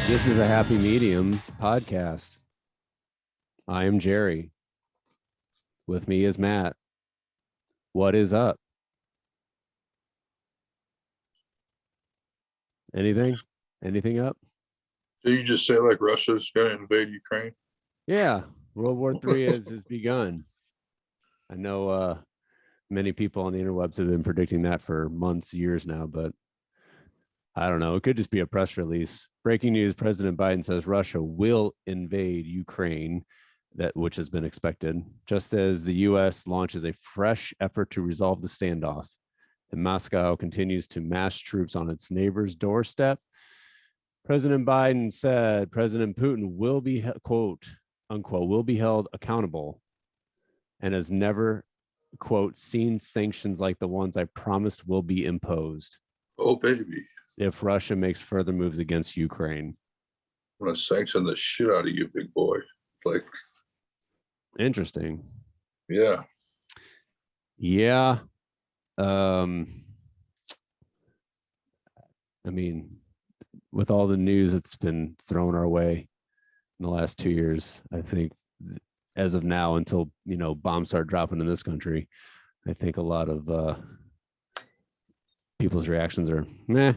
This is a Happy Medium podcast. I am Jerry. With me is Matt. What is up? Anything? Anything up? Did you just say like Russia's going to invade Ukraine? Yeah, World War III has begun. I know many people on the interwebs have been predicting that for months, years now, but I don't know. It could just be a press release. Breaking news: President Biden says Russia will invade Ukraine, which has been expected, just as the U.S. launches a fresh effort to resolve the standoff. And Moscow continues to mass troops on its neighbor's doorstep. President Biden said President Putin will be, quote, unquote, will be held accountable and has never, quote, seen sanctions like the ones I promised will be imposed. Oh, baby. If Russia makes further moves against Ukraine. I'm going to sanction the shit out of you, big boy. Like, interesting. Yeah. Yeah. I mean, with all the news that's been thrown our way in the last 2 years, I think as of now, until, bombs start dropping in this country, I think a lot of people's reactions are meh.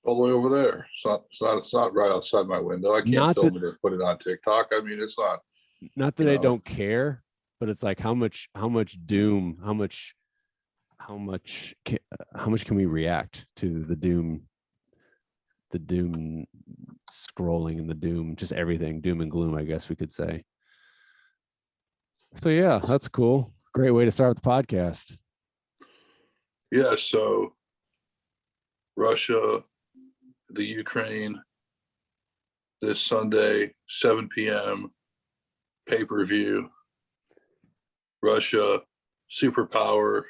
All the way over there. It's not right outside my window. I can't film it or put it on TikTok. I mean, it's not that I don't care, but it's like how much doom, how much can we react to the doom scrolling and the doom, just everything, doom and gloom, I guess we could say. So yeah, that's cool. Great way to start the podcast. Yeah, so Russia, the Ukraine, this Sunday, 7 p.m., pay-per-view. Russia, superpower,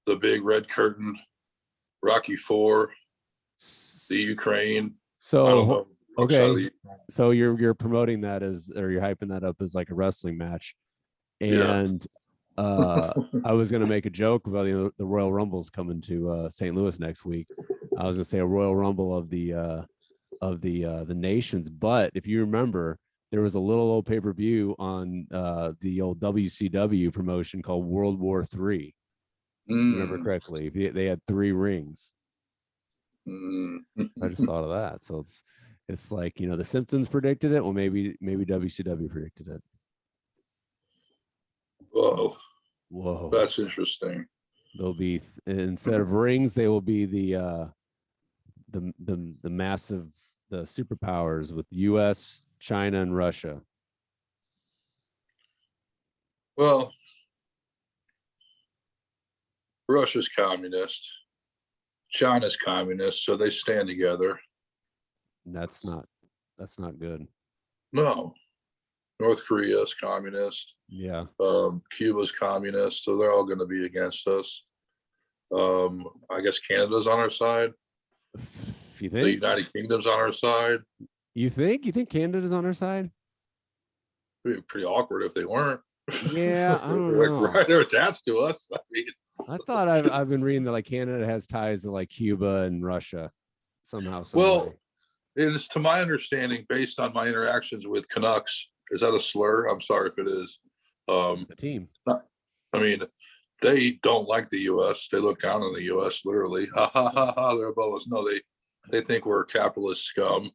the big red curtain, Rocky IV, the Ukraine. So okay, so you're promoting that or you're hyping that up as like a wrestling match, and I was gonna make a joke about the Royal Rumble's coming to St. Louis next week. I was gonna say a Royal Rumble of the nations, but if you remember, there was a little old pay-per-view on the old WCW promotion called World War III. Remember correctly, they had 3 rings. I just thought of that. So it's like, the Simpsons predicted it. Well, maybe WCW predicted it. Whoa, that's interesting. They'll be instead of rings, they will be the massive, the superpowers with U.S., China, and Russia. Well, Russia's communist, China's communist, so they stand together. That's not good. No. North Korea's communist. Yeah. Cuba's communist, so they're all going to be against us. I guess Canada's on our side. You think? The United Kingdom's on our side. You think Canada's on our side? It'd be pretty awkward if they weren't. Yeah, I don't know. Right, they're attached to us. I thought I've been reading that like Canada has ties to like Cuba and Russia somehow. Well, it is, to my understanding, based on my interactions with Canucks. Is that a slur? I'm sorry if it is. The team. I mean, they don't like the U.S. They look down on the U.S. literally. Ha ha ha ha! They're above us. No, they think we're capitalist scum.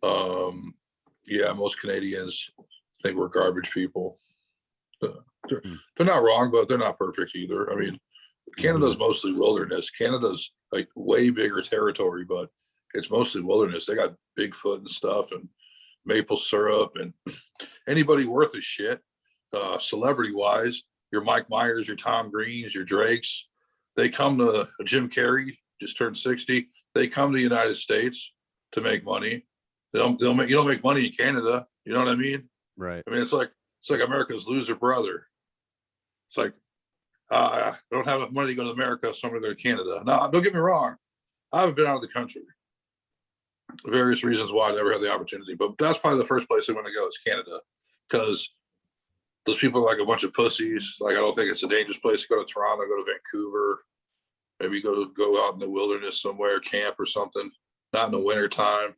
Yeah, most Canadians think we're garbage people. They're not wrong, but they're not perfect either. I mean, Canada's mostly wilderness. Canada's like way bigger territory, but it's mostly wilderness. They got Bigfoot and stuff and maple syrup, and anybody worth a shit, celebrity wise, your Mike Myers, your Tom Greens, your Drakes, they come to Jim Carrey, just turned 60. They come to the United States to make money. You don't make money in Canada. You know what I mean? Right. I mean, it's like America's loser brother. It's like, I don't have enough money to go to America, so I'm going to go to Canada. Now, don't get me wrong. I haven't been out of the country. Various reasons why I never had the opportunity, but that's probably the first place I want to go is Canada, because those people are like a bunch of pussies. Like, I don't think it's a dangerous place to go to Toronto, go to Vancouver. Maybe go out in the wilderness somewhere, camp or something. Not in the winter time.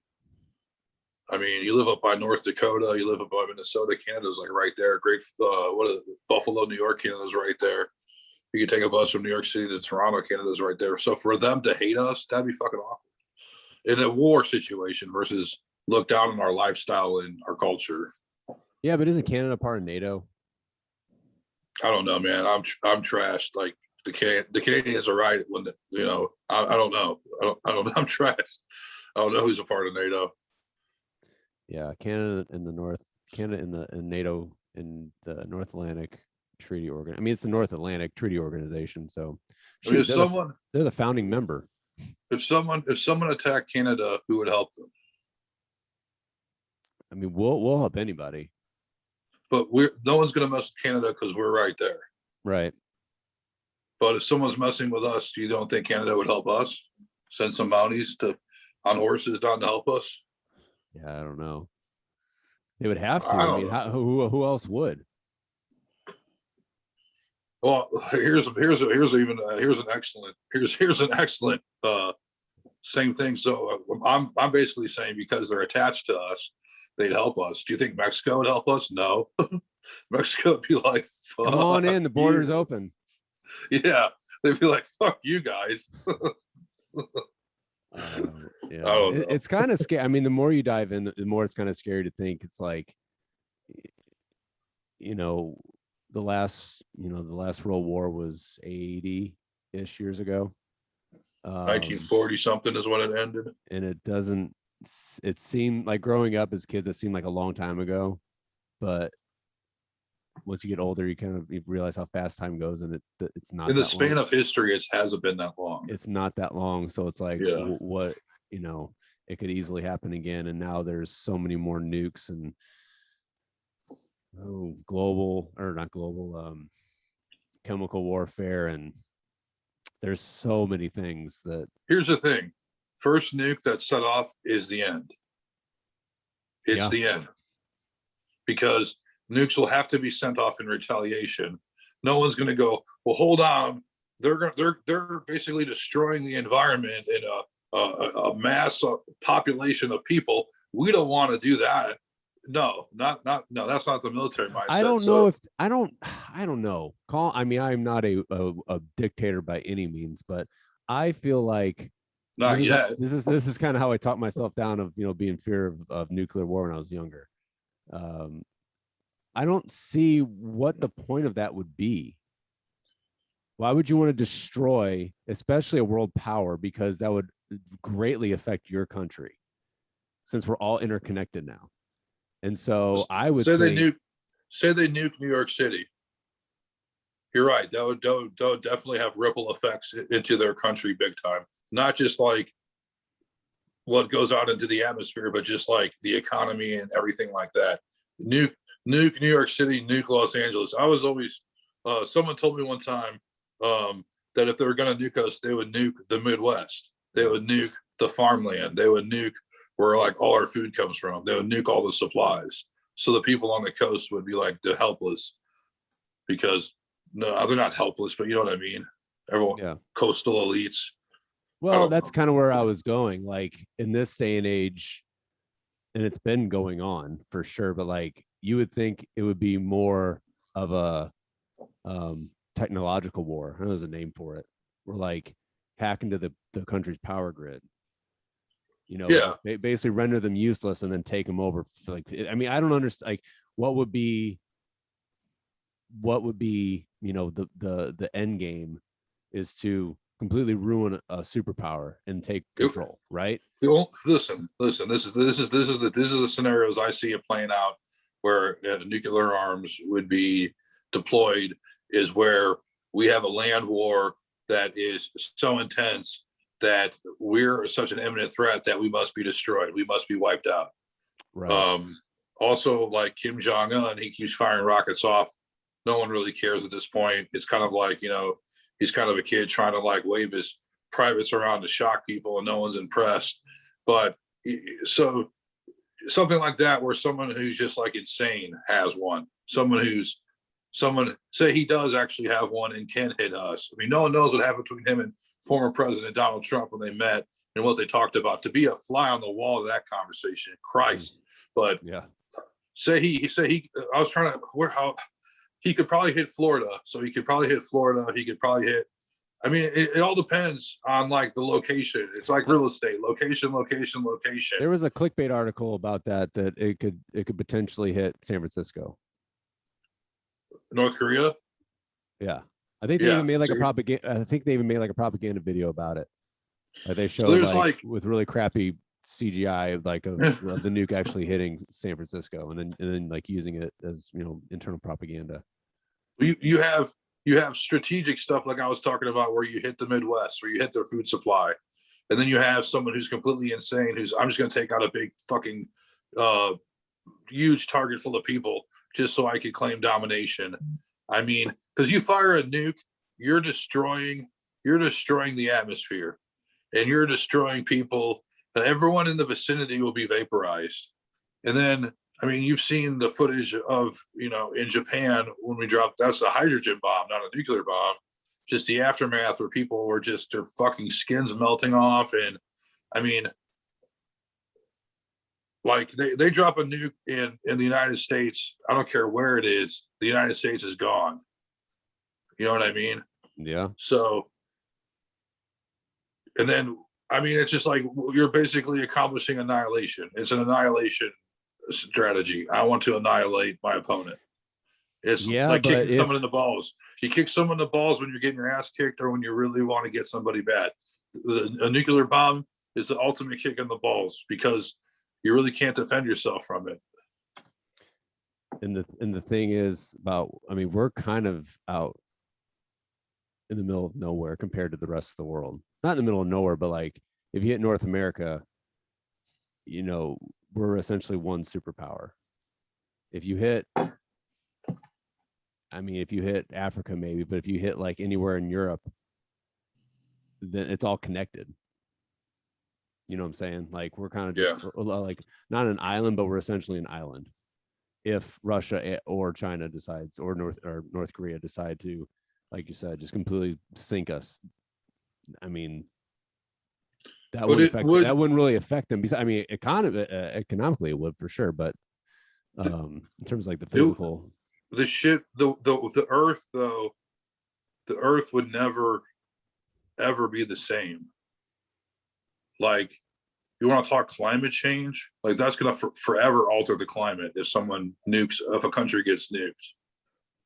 I mean, you live up by North Dakota, you live up by Minnesota, Canada's like right there. Buffalo, New York, Canada's right there. You can take a bus from New York City to Toronto, Canada's right there. So for them to hate us, that'd be fucking awkward. In a war situation versus look down on our lifestyle and our culture. Yeah, but isn't Canada part of NATO? I don't know, man. I'm trashed. Like the Canadians are right when I don't know. I don't. I'm trashed. I don't know who's a part of NATO. Yeah, Canada in the North, Canada in NATO in the North Atlantic Treaty Organ. I mean, it's the North Atlantic Treaty Organization. So, shoot, they're the founding member. If someone attacked Canada, who would help them? I mean, we'll help anybody. But no one's going to mess with Canada because we're right there. Right. But if someone's messing with us, you don't think Canada would help us? Send some Mounties on horses down to help us? Yeah, I don't know. They would have to. I mean, who else would? Well, here's an excellent same thing. So I'm basically saying because they're attached to us, they'd help us. Do you think Mexico would help us? No. Mexico would be like, fuck, come on in, the border's open. Yeah, they'd be like, fuck you guys. Yeah, it's kind of scary. I mean, the more you dive in, the more it's kind of scary to think. It's like, the last World War was 80-ish years ago. 1940 something is when it ended. And it seemed like growing up as kids, it seemed like a long time ago. But once you get older, you realize how fast time goes, and it's not in the span of history. It hasn't been that long. It's not that long, so it's like what it could easily happen again. And now there's so many more nukes and chemical warfare, and there's so many things that. Here's the thing: first nuke that's set off is the end. It's the end, because nukes will have to be sent off in retaliation. No one's going to go, well, hold on. They're basically destroying the environment and a mass population of people. We don't want to do that. No, that's not the military mindset. I don't know I don't know. I'm not a dictator by any means, but I feel like not yet. This is kind of how I talked myself down of being fear of nuclear war when I was younger. I don't see what the point of that would be. Why would you want to destroy, especially a world power, because that would greatly affect your country, since we're all interconnected now. And so I would say they nuke New York City. You're right. That would definitely have ripple effects into their country big time. Not just like what goes out into the atmosphere, but just like the economy and everything like that. Nuke New York City, nuke Los Angeles. I was always someone told me one time that if they were going to nuke us, they would nuke the Midwest. They would nuke the farmland. They would nuke where like all our food comes from. They would nuke all the supplies. So the people on the coast would be like the helpless, because no, they're not helpless, but you know what I mean? Everyone, coastal elites. Well, that's kind of where I was going. Like in this day and age, and it's been going on for sure, but like you would think it would be more of a technological war. I know there's a name for it. We're like hack into the country's power grid. They basically render them useless and then take them over. I mean, I don't understand. Like, what would be, the end game is to completely ruin a superpower and take control, right? Listen. This is the scenarios I see it playing out where nuclear arms would be deployed, is where we have a land war that is so intense that we're such an imminent threat that we must be destroyed. We must be wiped out. Right. Also, like Kim Jong-un, he keeps firing rockets off. No one really cares at this point. It's kind of like, he's kind of a kid trying to like wave his privates around to shock people, and no one's impressed. But so something like that, where someone who's just like insane has one. Someone say he does actually have one and can hit us. I mean, no one knows what happened between him and former President Donald Trump when they met and what they talked about, to be a fly on the wall of that conversation. Christ. But yeah, I was trying to, how he could probably hit Florida. So he could probably hit Florida. He could probably hit, I mean, it all depends on like the location. It's like real estate, location. there was a clickbait article about that it could potentially hit San Francisco. North Korea. Yeah, I think they even made like a propaganda. I think they even made like a propaganda video about it. Like they showed like with really crappy CGI, like of the nuke actually hitting San Francisco, and then like using it as, you know, internal propaganda. You have strategic stuff like I was talking about, where you hit the Midwest, where you hit their food supply, and then you have someone who's completely insane, who's, I'm just going to take out a big fucking huge target full of people just so I could claim domination. I mean, because you fire a nuke, you're destroying the atmosphere, and you're destroying people. Everyone in the vicinity will be vaporized. And then, I mean, you've seen the footage of, you know, in Japan when we dropped, that's a hydrogen bomb, not a nuclear bomb. Just the aftermath where people were just, their fucking skins melting off. And I mean, like they drop a nuke in the United States. I don't care where it is. The United States is gone. You know what I mean? Yeah. So, and then, I mean, it's just like you're basically accomplishing annihilation. It's an annihilation strategy. I want to annihilate my opponent. It's like kicking someone in the balls. You kick someone in the balls when you're getting your ass kicked, or when you really want to get somebody bad. A nuclear bomb is the ultimate kick in the balls, because you really can't defend yourself from it. And the thing is about, I mean, we're kind of out in the middle of nowhere compared to the rest of the world. Not in the middle of nowhere, but like if you hit North America, you know, we're essentially one superpower. If you hit, I mean, if you hit Africa, maybe, but if you hit like anywhere in Europe, then it's all connected. You know what I'm saying? Like we're kind of just like not an island, but we're essentially an island. If Russia or China decides, or North Korea decide to, like you said, just completely sink us, I mean, that wouldn't really affect them. Because I mean, economically it would for sure, but in terms of like the physical, the Earth though, the Earth would never ever be the same. Like, you want to talk climate change? Like that's gonna forever alter the climate if a country gets nuked.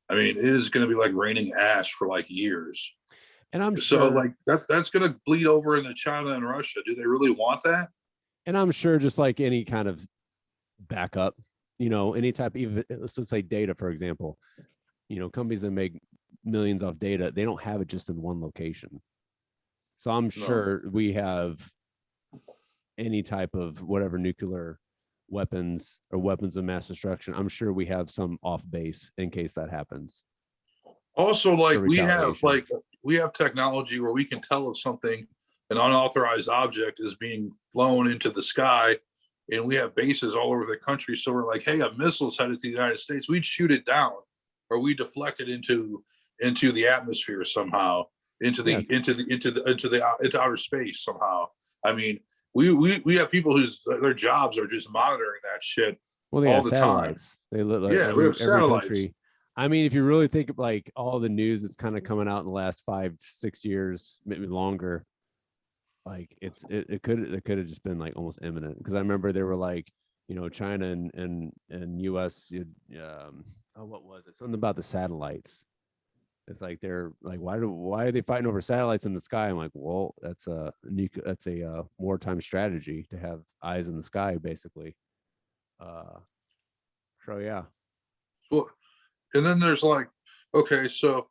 I mean, it is gonna be like raining ash for like years. And I'm sure, so like that's gonna bleed over into China and Russia. Do they really want that? And I'm sure, just like any kind of backup, you know, any type, even let's say data, for example, you know, companies that make millions off data, they don't have it just in one location. So I'm sure we have any type of whatever nuclear weapons or weapons of mass destruction. I'm sure we have some off base in case that happens. Also, like we have technology where we can tell if something, an unauthorized object, is being flown into the sky, and we have bases all over the country. So we're like, hey, a missile's headed to the United States. We'd shoot it down, or we deflect it into the atmosphere somehow, into outer space somehow. I mean, we have people whose their jobs are just monitoring that shit. Well, they all have satellites. They look like we have satellites. Country. I mean, if you really think of like all the news that's kind of coming out in the last 5-6 years, maybe longer, like it could have just been like almost imminent. Because I remember they were like, you know, China and US, what was it? Something about the satellites. It's like they're like, why are they fighting over satellites in the sky? I'm like, well, that's a wartime strategy to have eyes in the sky, basically. So yeah. Well, and then there's like, okay, so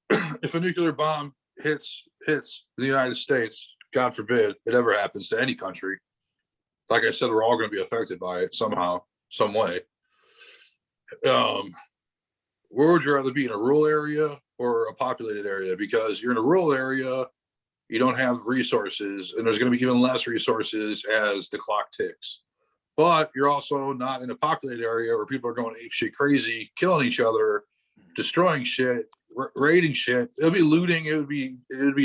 if a nuclear bomb hits the United States, God forbid it ever happens to any country, like I said, we're all going to be affected by it somehow, some way. Where would you rather be, in a rural area or a populated area? Because you're in a rural area, you don't have resources, and there's going to be even less resources as the clock ticks. But you're also not in a populated area where people are going ape shit crazy, killing each other, destroying shit, raiding shit. It'll be looting. It would be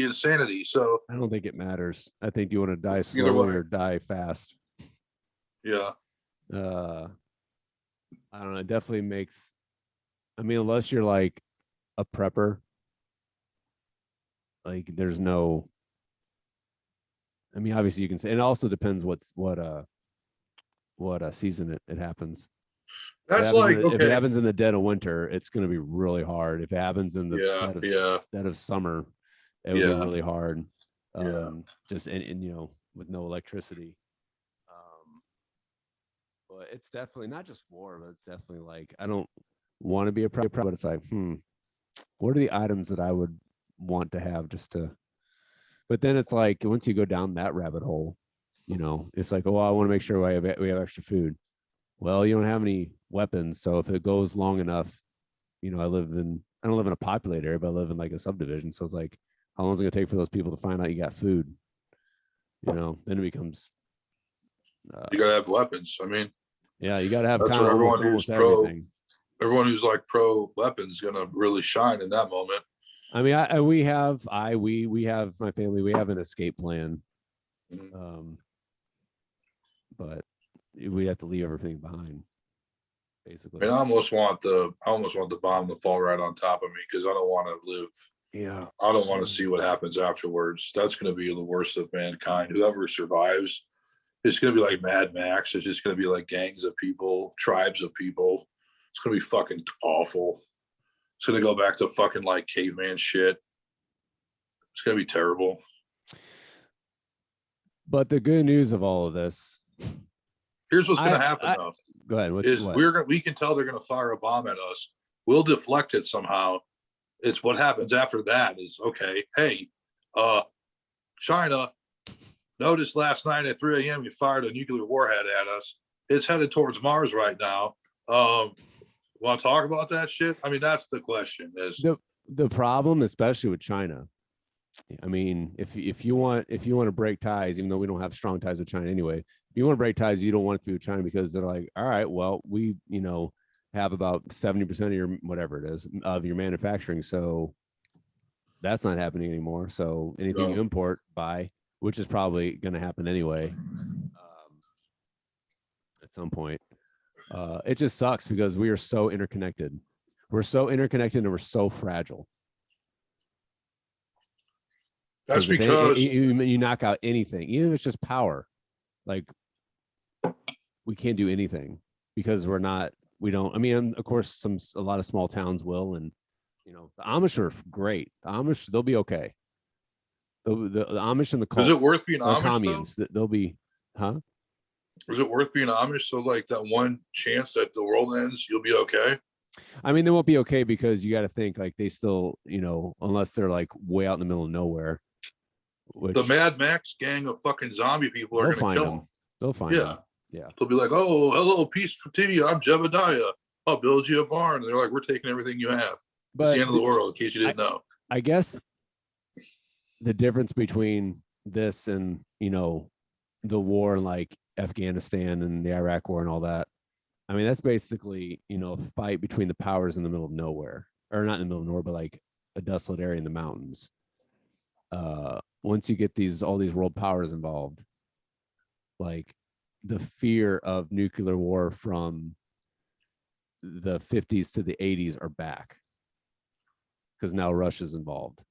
insanity. So I don't think it matters. I think you want to die Either slowly way. or die fast. yeah, I don't know. It definitely makes. I mean, unless you're like a prepper, like there's no. I mean, obviously you can say. It also depends what season it happens. that's like If it okay. happens in the dead of winter, it's going to be really hard. If it happens in the dead of summer, it would be Yeah. really hard. Yeah. Just and you know, with no electricity. But it's definitely not just war, but it's definitely like I don't want to be a prepper, but it's like, what are the items that I would want to have just to? But then it's like once you go down that rabbit hole, you know, it's like, oh, I want to make sure we have extra food. Well, you don't have any weapons, so if it goes long enough, you know, I don't live in a populated area, but I live in like a subdivision. So it's like, how long is it gonna take for those people to find out you got food? You know, then it becomes You gotta have weapons. I mean, yeah, you gotta have that's kind where of everyone almost who's pro. everything. Everyone who's like pro weapons is gonna really shine in that moment. I mean, we have my family, we have an escape plan. But we have to leave everything behind, basically. I mean, I almost want the bomb to fall right on top of me because I don't want to live. Yeah. I don't want to see what happens afterwards. That's going to be the worst of mankind. Whoever survives, it's going to be like Mad Max. It's just going to be like gangs of people, tribes of people. It's going to be fucking awful. It's going to go back to fucking like caveman shit. It's going to be terrible. But the good news of all of this. Here's what's going to happen, though. Go ahead. We can tell they're going to fire a bomb at us. We'll deflect it somehow. It's what happens after that is, okay, hey, China, noticed last night at 3 a.m. you fired a nuclear warhead at us. It's headed towards Mars right now. Want to talk about that shit? I mean, that's the question. Is the problem, especially with China. I mean, if you want to break ties, even though we don't have strong ties with China anyway, if you want to break ties, you don't want it to be with China because they're like, all right, well, we, you know, have about 70% of your whatever it is of your manufacturing, so that's not happening anymore. So anything you import, buy, which is probably going to happen anyway at some point. It just sucks because we are so interconnected. We're so interconnected and we're so fragile. That's because you knock out anything, even if it's just power. Like we can't do anything because we don't. I mean, of course, a lot of small towns will, and you know, the Amish are great. The Amish, they'll be okay. The Amish and the cults, is it worth being Amish? Communes, they'll be, huh? Is it worth being Amish? So like that one chance that the world ends, you'll be okay. I mean, they won't be okay because you got to think like they still, you know, unless they're like way out in the middle of nowhere. Which, the Mad Max gang of fucking zombie people are going to kill them. They'll find them. Yeah. They'll be like, oh, hello, peace for tea. I'm Jebediah. I'll build you a barn. And they're like, we're taking everything you have. But it's the end of the world, in case you didn't know. I guess the difference between this and, you know, the war in like Afghanistan and the Iraq war and all that, I mean, that's basically, you know, a fight between the powers in the middle of nowhere. Or not in the middle of nowhere, but like a desolate area in the mountains. Once you get all these world powers involved, like the fear of nuclear war from the 50s to the 80s are back because now Russia's involved.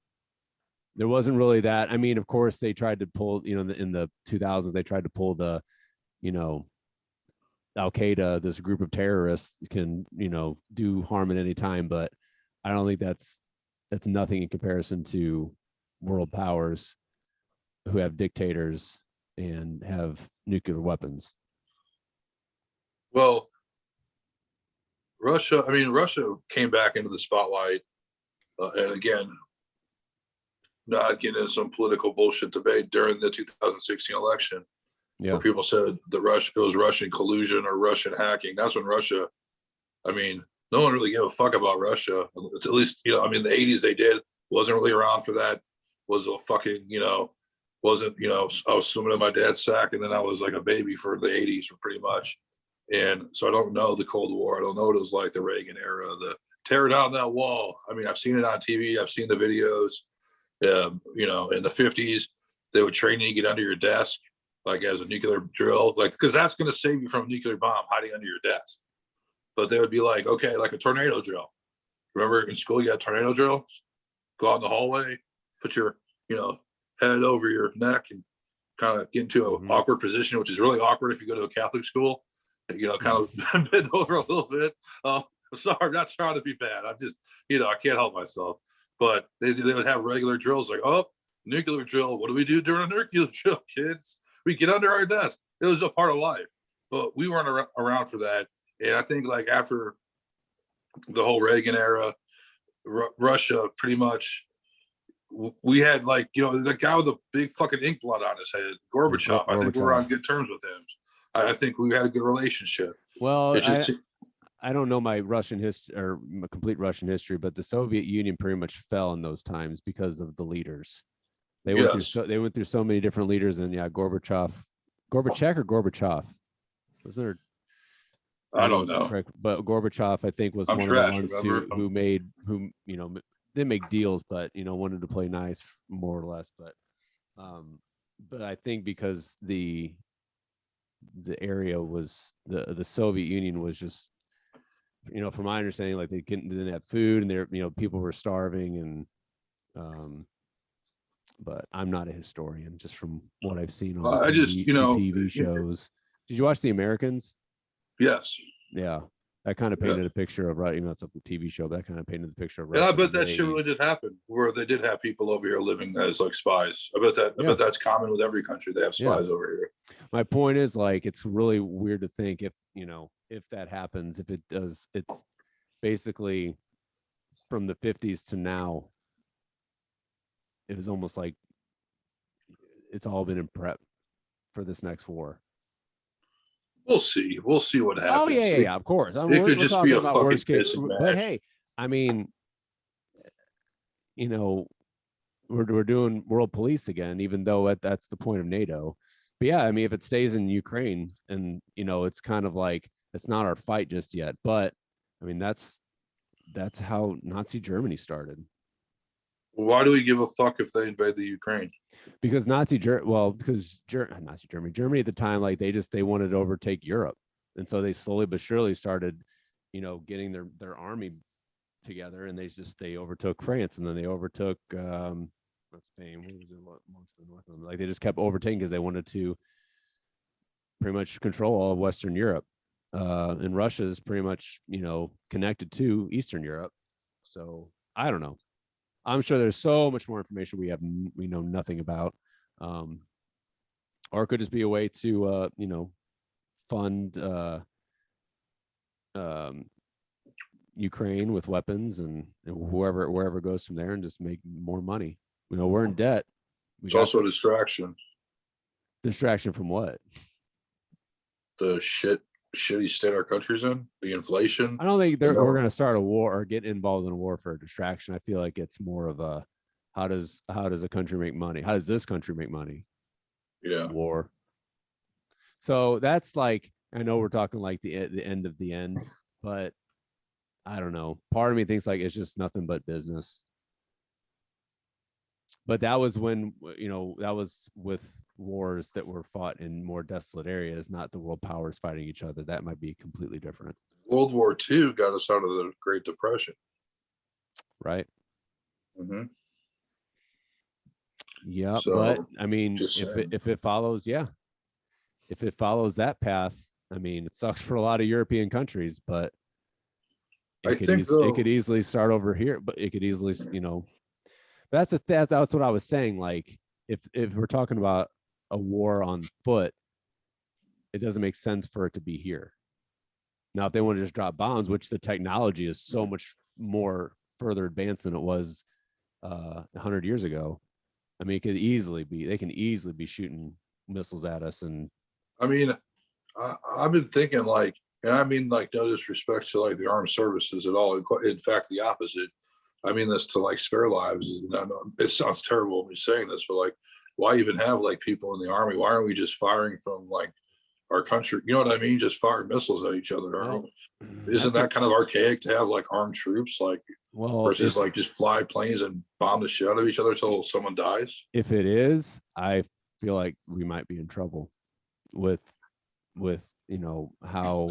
There wasn't really that. I mean, of course, they tried to pull, you know, in the 2000s, they tried to pull the, you know, Al Qaeda, this group of terrorists can, you know, do harm at any time. But I don't think that's nothing in comparison to world powers who have dictators and have nuclear weapons. Well, Russia came back into the spotlight. And again, not getting into some political bullshit debate during the 2016 election. Where people said it was Russian collusion or Russian hacking. That's when Russia, I mean, no one really gave a fuck about Russia. It's at least, you know, I mean, the 80s they did. Wasn't really around for that. Was a fucking, you know, wasn't, you know, I was swimming in my dad's sack and then I was like a baby for the 80s pretty much. And so I don't know the Cold War. I don't know what it was like, the Reagan era, the tear down that wall. I mean, I've seen it on TV. I've seen the videos. You know, in the 50s, they would train you to get under your desk, like as a nuclear drill, like, because that's going to save you from a nuclear bomb hiding under your desk. But they would be like, okay, like a tornado drill. Remember in school, you had tornado drills? Go out in the hallway, put your, you know, head over your neck and kind of get into an awkward position, which is really awkward if you go to a Catholic school. You know, kind of bend over a little bit. Sorry, I'm not trying to be bad. I'm just, you know, I can't help myself. But they would have regular drills like, oh, nuclear drill. What do we do during a nuclear drill, kids? We get under our desk. It was a part of life. But we weren't around for that. And I think like after the whole Reagan era, Russia pretty much, we had like, you know, the guy with the big fucking ink blot on his head, Gorbachev. I think we're on good terms with him. I think we had a good relationship. Well, I don't know my Russian history or my complete Russian history, but the Soviet Union pretty much fell in those times because of the leaders. They went through so many different leaders, and yeah, Gorbachev or Gorbachev was there? I don't know. Correct, but Gorbachev, I think, was one of the ones who you know, didn't make deals, but you know, wanted to play nice more or less. But I think because the area was the Soviet Union was just, you know, from my understanding, like they didn't have food, and they're, you know, people were starving, and but I'm not a historian, just from what I've seen on I just, you know, TV shows. Did you watch The Americans? Yes. Yeah, that kind of painted a picture of, right, you know, it's a TV show, but that kind of painted the picture of Russia. And I bet that shit really did happen, where they did have people over here living as like spies. I bet that's common with every country. They have spies over here. My point is, like, it's really weird to think if, you know, if that happens, if it does, it's basically from the 50s to now, it was almost like it's all been in prep for this next war. We'll see. We'll see what happens. Oh yeah, of course. It could just be a fucking worst case. But hey, I mean, you know, we're doing world police again, even though that's the point of NATO. But yeah, I mean, if it stays in Ukraine, and you know, it's kind of like it's not our fight just yet. But I mean, that's how Nazi Germany started. Why do we give a fuck if they invade the Ukraine? Because Nazi Germany at the time, like they wanted to overtake Europe, and so they slowly but surely started, you know, getting their army together, and they overtook France, and then they overtook Spain. What was it, most of the north of them? Like they just kept overtaking because they wanted to pretty much control all of Western Europe, and Russia is pretty much, you know, connected to Eastern Europe. So I don't know. I'm sure there's so much more information we know nothing about, or it could just be a way to you know, fund Ukraine with weapons and wherever it goes from there, and just make more money. You know, we're in debt. It's also a distraction. Distraction from what? The shitty state our country's in, the inflation. I don't think we're going to start a war or get involved in a war for a distraction. I feel like it's more of a how does a country make money? How does this country make money? Yeah, war. So that's like, I know we're talking like the end of the end, but I don't know. Part of me thinks like it's just nothing but business. But that was when, you know, that was with wars that were fought in more desolate areas, not the world powers fighting each other. That might be completely different. World War II got us out of the Great Depression. Right. Mm-hmm. Yeah, so, but I mean, if it follows, if it follows that path, I mean, it sucks for a lot of European countries, but it could easily start over here. But it could easily, you know, that's what I was saying. Like, if we're talking about a war on foot, it doesn't make sense for it to be here. Now, if they want to just drop bombs, which the technology is so much more further advanced than it was 100 years ago. I mean, they can easily be shooting missiles at us. And I mean, I've been thinking like, and I mean, like, no disrespect to like the armed services at all. In fact, the opposite. I mean this to like spare lives. And I know it sounds terrible me saying this, but like, why even have like people in the army? Why aren't we just firing from like our country. You know what I mean? Just firing missiles at each other. Well, Isn't that kind of archaic to have like armed troops, like versus like just fly planes and bomb the shit out of each other till someone dies? If it is, I feel like we might be in trouble with how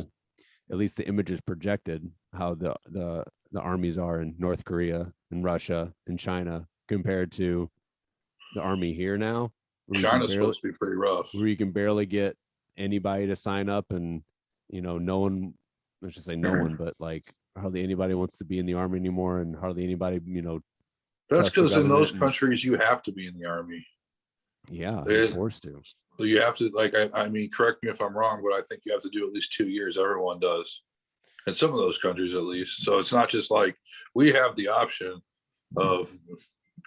at least the images projected how the armies are in North Korea and Russia and China compared to the army here now. China's supposed to be pretty rough. Where you can barely get anybody to sign up, and no one, let's just say no one, but like hardly anybody wants to be in the army anymore, and hardly anybody, That's because in those countries you have to be in the army. Yeah, you're forced to. You have to, like, I mean, correct me if I'm wrong, but I think you have to do at least 2 years. Everyone does, in some of those countries at least. So it's not just like we have the option of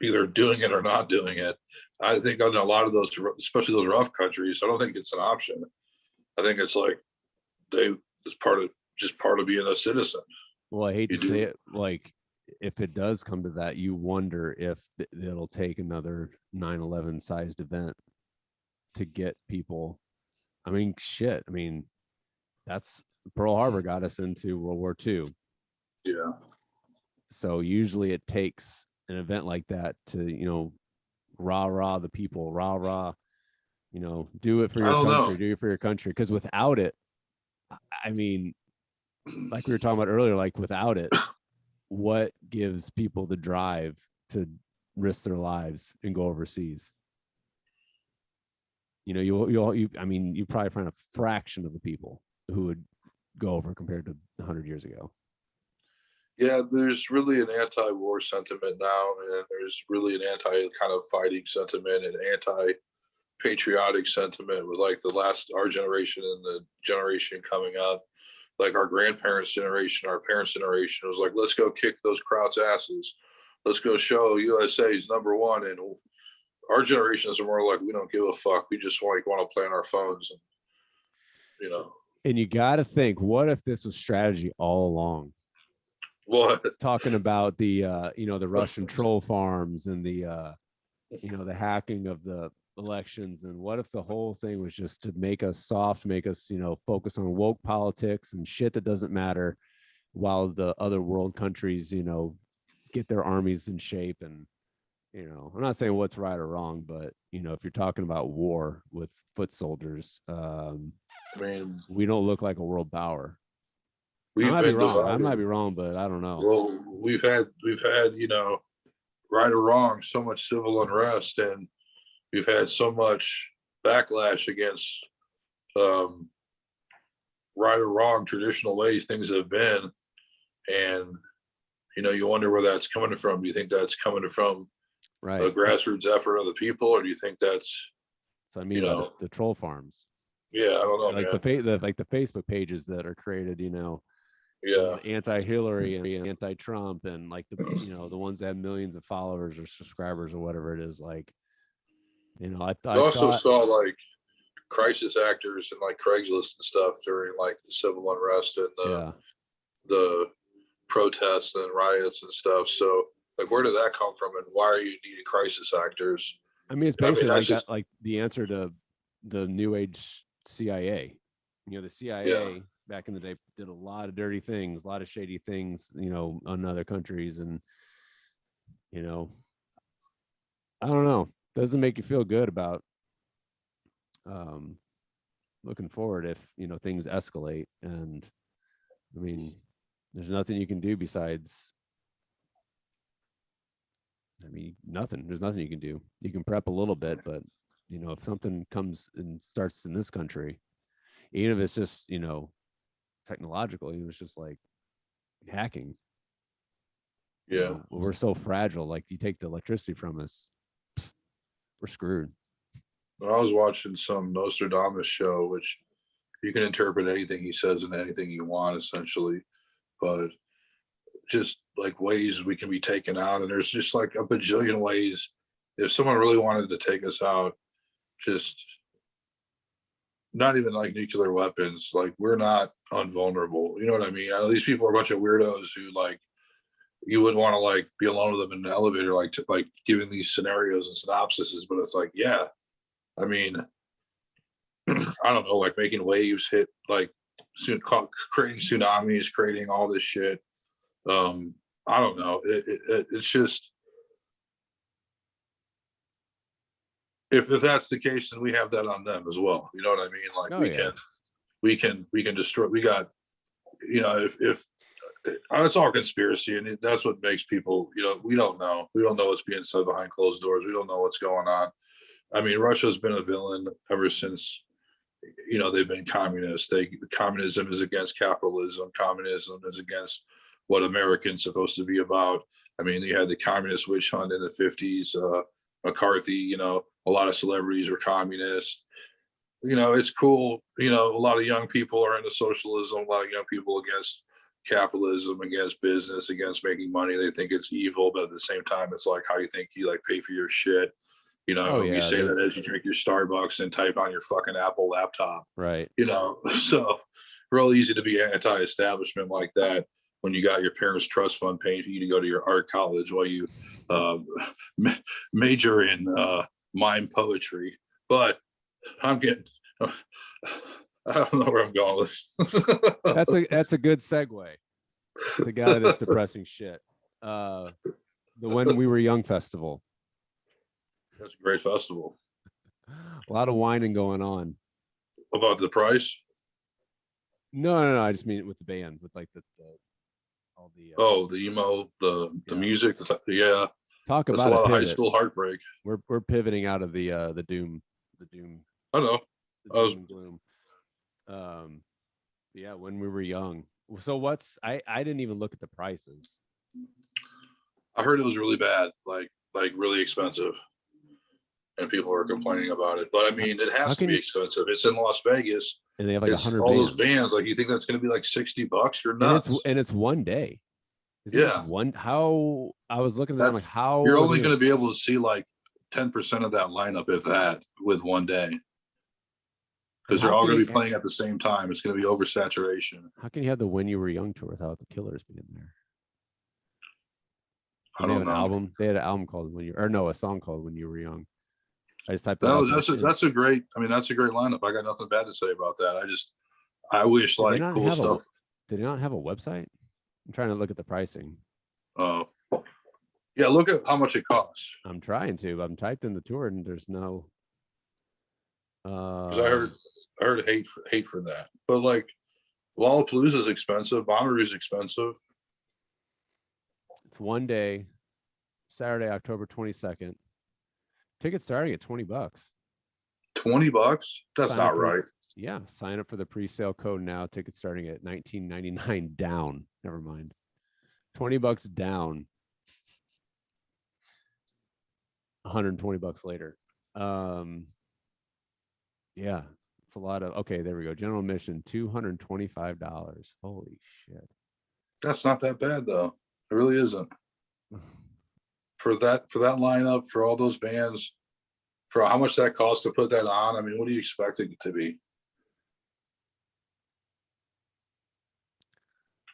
either doing it or not doing it. I think on a lot of those, especially those rough countries, I don't think it's an option. I think it's like it's part of being a citizen. Well, I hate to say it, like if it does come to that, you wonder if it'll take another 9/11 sized event to get people. I mean, shit. I mean, that's Pearl Harbor got us into World War II. Yeah. So usually it takes an event like that to, rah the people, rah, do it for your country, do it for your country. Because without it, I mean, like we were talking about earlier, like without it, what gives people the drive to risk their lives and go overseas? You probably find a fraction of the people who would go over compared to 100 years ago. Yeah, there's really an anti-war sentiment now, and there's really an anti-kind of fighting sentiment and anti-patriotic sentiment with like our generation and the generation coming up. Like our grandparents' generation, our parents' generation was like, let's go kick those Krauts' asses. Let's go show USA is number one. And our generations are more like, we don't give a fuck. We just want to play on our phones. And, And you got to think, what if this was strategy all along? What? Talking about the the Russian troll farms and the the hacking of the elections, and what if the whole thing was just to make us soft, make us focus on woke politics and shit that doesn't matter, while the other world countries get their armies in shape. And I'm not saying what's right or wrong, but if you're talking about war with foot soldiers, I mean, we don't look like a world power. I might be wrong, but I don't know. Well, we've had, right or wrong, so much civil unrest, and we've had so much backlash against right or wrong traditional ways things have been. And, you wonder where that's coming from. Do you think that's coming from a grassroots effort of the people, or do you think that's... So I mean, the troll farms. Yeah, I don't know. Like the Facebook pages that are created, anti-Hillary and anti-Trump, and like the the ones that have millions of followers or subscribers or whatever it is. Like, I also saw like crisis actors and like Craigslist and stuff during like the civil unrest and the protests and riots and stuff. So like, where did that come from, and why are you needing crisis actors? I mean, it's basically like the answer to the new age CIA. The CIA back in the day did a lot of dirty things, a lot of shady things, on other countries. And, I don't know, doesn't make you feel good about looking forward if, things escalate. And I mean, there's nothing you can do besides, nothing. There's nothing you can do. You can prep a little bit, but, if something comes and starts in this country, even if it's just, technological, it's just like hacking. Yeah. We're so fragile. Like, you take the electricity from us, we're screwed. I was watching some Nostradamus show, which you can interpret anything he says into anything you want, essentially. But just like ways we can be taken out, and there's just like a bajillion ways. If someone really wanted to take us out, just not even like nuclear weapons, like we're not invulnerable. You know what I mean? These people are a bunch of weirdos who like, you wouldn't want to like be alone with them in an elevator, like giving these scenarios and synopsises, but it's like, yeah, I mean, I don't know, like making waves hit, like creating tsunamis, creating all this shit. I don't know. It's just, if that's the case, then we have that on them as well. You know what I mean? Like we can destroy. We got, if it's all conspiracy, and that's what makes people, we don't know what's being said behind closed doors. We don't know what's going on. I mean, Russia's been a villain ever since, they've been communist. Communism is against capitalism. Communism is against what Americans supposed to be about. I mean, you had the communist witch hunt in the 50s, McCarthy, a lot of celebrities were communists. It's cool. A lot of young people are into socialism, a lot of young people against capitalism, against business, against making money. They think it's evil, but at the same time, it's like how you think you like pay for your shit. You say that as you drink your Starbucks and type on your fucking Apple laptop. Right. So real easy to be anti-establishment like that when you got your parents' trust fund paying for you to go to your art college while you major in mime poetry. But I'm getting, I don't know where I'm going with this. That's a good segue to get out of this depressing shit. The When We Were Young festival. That's a great festival. A lot of whining going on. About the price? No. I just mean with the bands, with like all the the emo, the music, yeah. Talk That's about a lot of pivot. high school heartbreak. We're pivoting out of the doom. I know. The doom and gloom. Yeah, When We Were Young. So I didn't even look at the prices. I heard it was really bad, like really expensive, and people were complaining about it. But I mean, it has to be expensive. It's in Las Vegas, and they have like 100 all bands. Those bands. Like, you think that's going to be like $60? You're nuts. And it's one day. How I was looking at that, I'm like, how you're only going to be able to see like 10% of that lineup, if that, with one day, because they're all going to be playing at the same time. It's going to be oversaturation. How can you have the When You Were Young tour without the Killers being there? I don't know. They had an album called a song called When You Were Young. I just typed that's a great lineup. I got nothing bad to say about that. I wish like cool stuff. Did they not have a website? I'm trying to look at the pricing. Oh, yeah. Look at how much it costs. I'm trying to. I'm typed in the tour and there's no. Because I heard hate for that. But like, Lollapalooza is expensive. Bonnaroo is expensive. It's one day, Saturday, October 22nd. Tickets starting at $20. $20? That's not right. Yeah, sign up for the pre-sale code now. Tickets starting at $19.99 down. Never mind. $20 down. $120 later. Yeah, it's a lot of. Okay, there we go. General admission $225. Holy shit. That's not that bad though. It really isn't. For that lineup, for all those bands, for how much that costs to put that on. I mean, what do you expect it to be?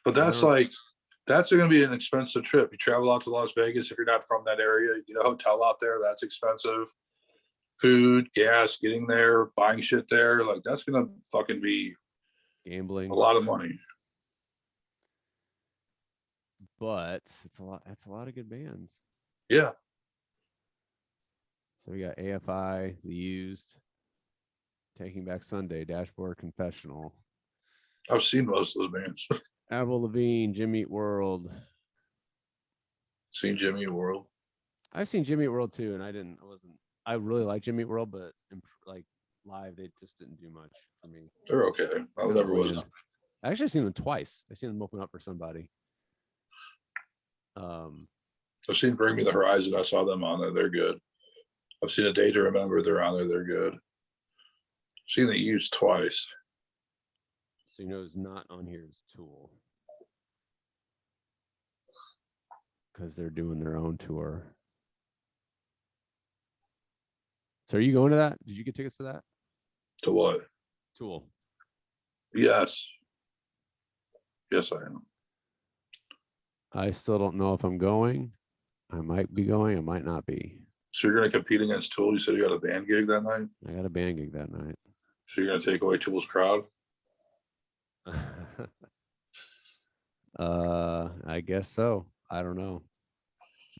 But that's going to be an expensive trip. You travel out to Las Vegas if you're not from that area. You get a hotel out there, that's expensive. Food, gas, getting there, buying shit there, like that's going to fucking be gambling. A lot of money. But it's a lot. That's a lot of good bands. Yeah. So we got AFI, The Used, Taking Back Sunday, Dashboard Confessional. I've seen most of those bands. Avril Lavigne, Jimmy Eat World. Seen Jimmy Eat World. I've seen Jimmy Eat World too, and I really like Jimmy Eat World, but like live, they just didn't do much for me. They're okay. I never was. I actually seen them twice. I've seen them open up for somebody. I've seen Bring Me the Horizon. I saw them on there. They're good. I've seen A Day to Remember. They're on there. They're good. I've seen The Used twice. So who's not on here is Tool, because they're doing their own tour. So are you going to that? Did you get tickets to that? To what? Tool. Yes. Yes, I am. I still don't know if I'm going. I might be going. I might not be. So you're going to compete against Tool? You said you got a band gig that night? I got a band gig that night. So you're gonna take away Tool's crowd? I guess so. I don't know.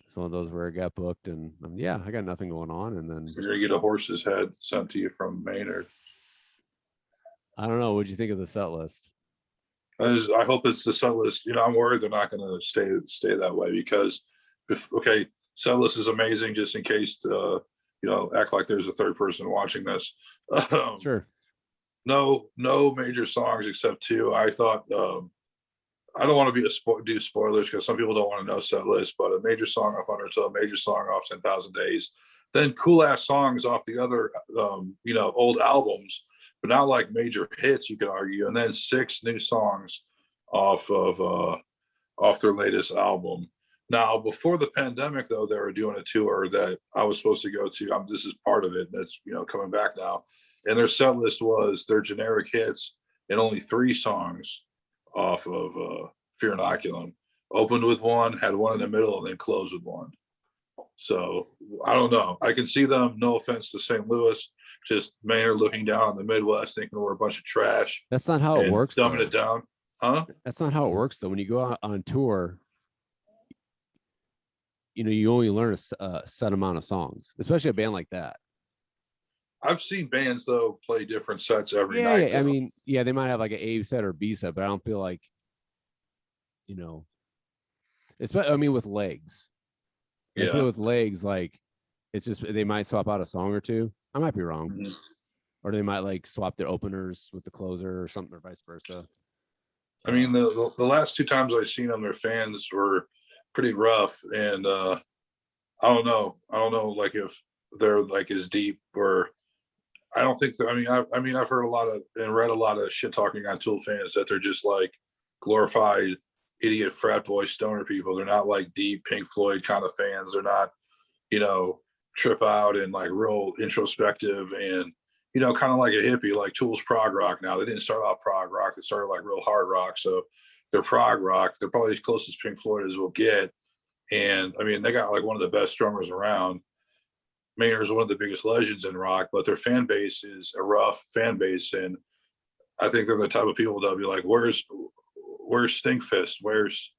It's one of those where I got booked and yeah, I got nothing going on, and then You're gonna get a horse's head sent to you from Maynard. I don't know. What'd you think of the set list? I hope it's the set list. You know, I'm worried they're not gonna stay that way because okay, set list is amazing just in case you know, act like there's a third person watching this. Sure. No major songs except two. I thought I don't want to be do spoilers because some people don't want to know set list, but a major song off Undertow, a major song off 10,000 Days, then cool ass songs off the other you know, old albums, but not like major hits, you could argue, and then 6 new songs off their latest album. Now, before the pandemic, though, they were doing a tour that I was supposed to go to. This is part of it. That's, you know, coming back now. And their set list was their generic hits and only 3 songs off of Fear Inoculum. Opened with one, had one in the middle, and then closed with one. So I don't know. I can see them, no offense to St. Louis, just Maynard looking down on the Midwest thinking we're a bunch of trash. That's not how it works. Dumbing Though. it down. Huh? That's not how it works, though. When you go out on tour, you know, you only learn a set amount of songs, especially a band like that. I've seen bands, though, play different sets every night. Yeah, I mean, yeah, they might have like an A set or B set, but I don't feel like, you know, I mean, with legs. I feel with legs, like, it's just they might swap out a song or two. I might be wrong. Mm-hmm. Or they might like swap their openers with the closer or something, or vice versa. I mean, the last 2 times I've seen them, their fans were pretty rough, and I don't know like if they're like as deep, or I don't think that. I mean I've heard a lot of and read a lot of shit talking on Tool fans that they're just like glorified idiot frat boy stoner people. They're not like deep Pink Floyd kind of fans. They're not, you know, trip out and like real introspective and, you know, kind of like a hippie, like Tool's prog rock. Now they didn't start out prog rock, they started like real hard rock, so they're prog rock. They're probably as close as Pink Floyd as we'll get. And I mean, they got like one of the best drummers around. Maynard is one of the biggest legends in rock, but their fan base is a rough fan base, and I think they're the type of people that'll be like, where's Stinkfist? Where's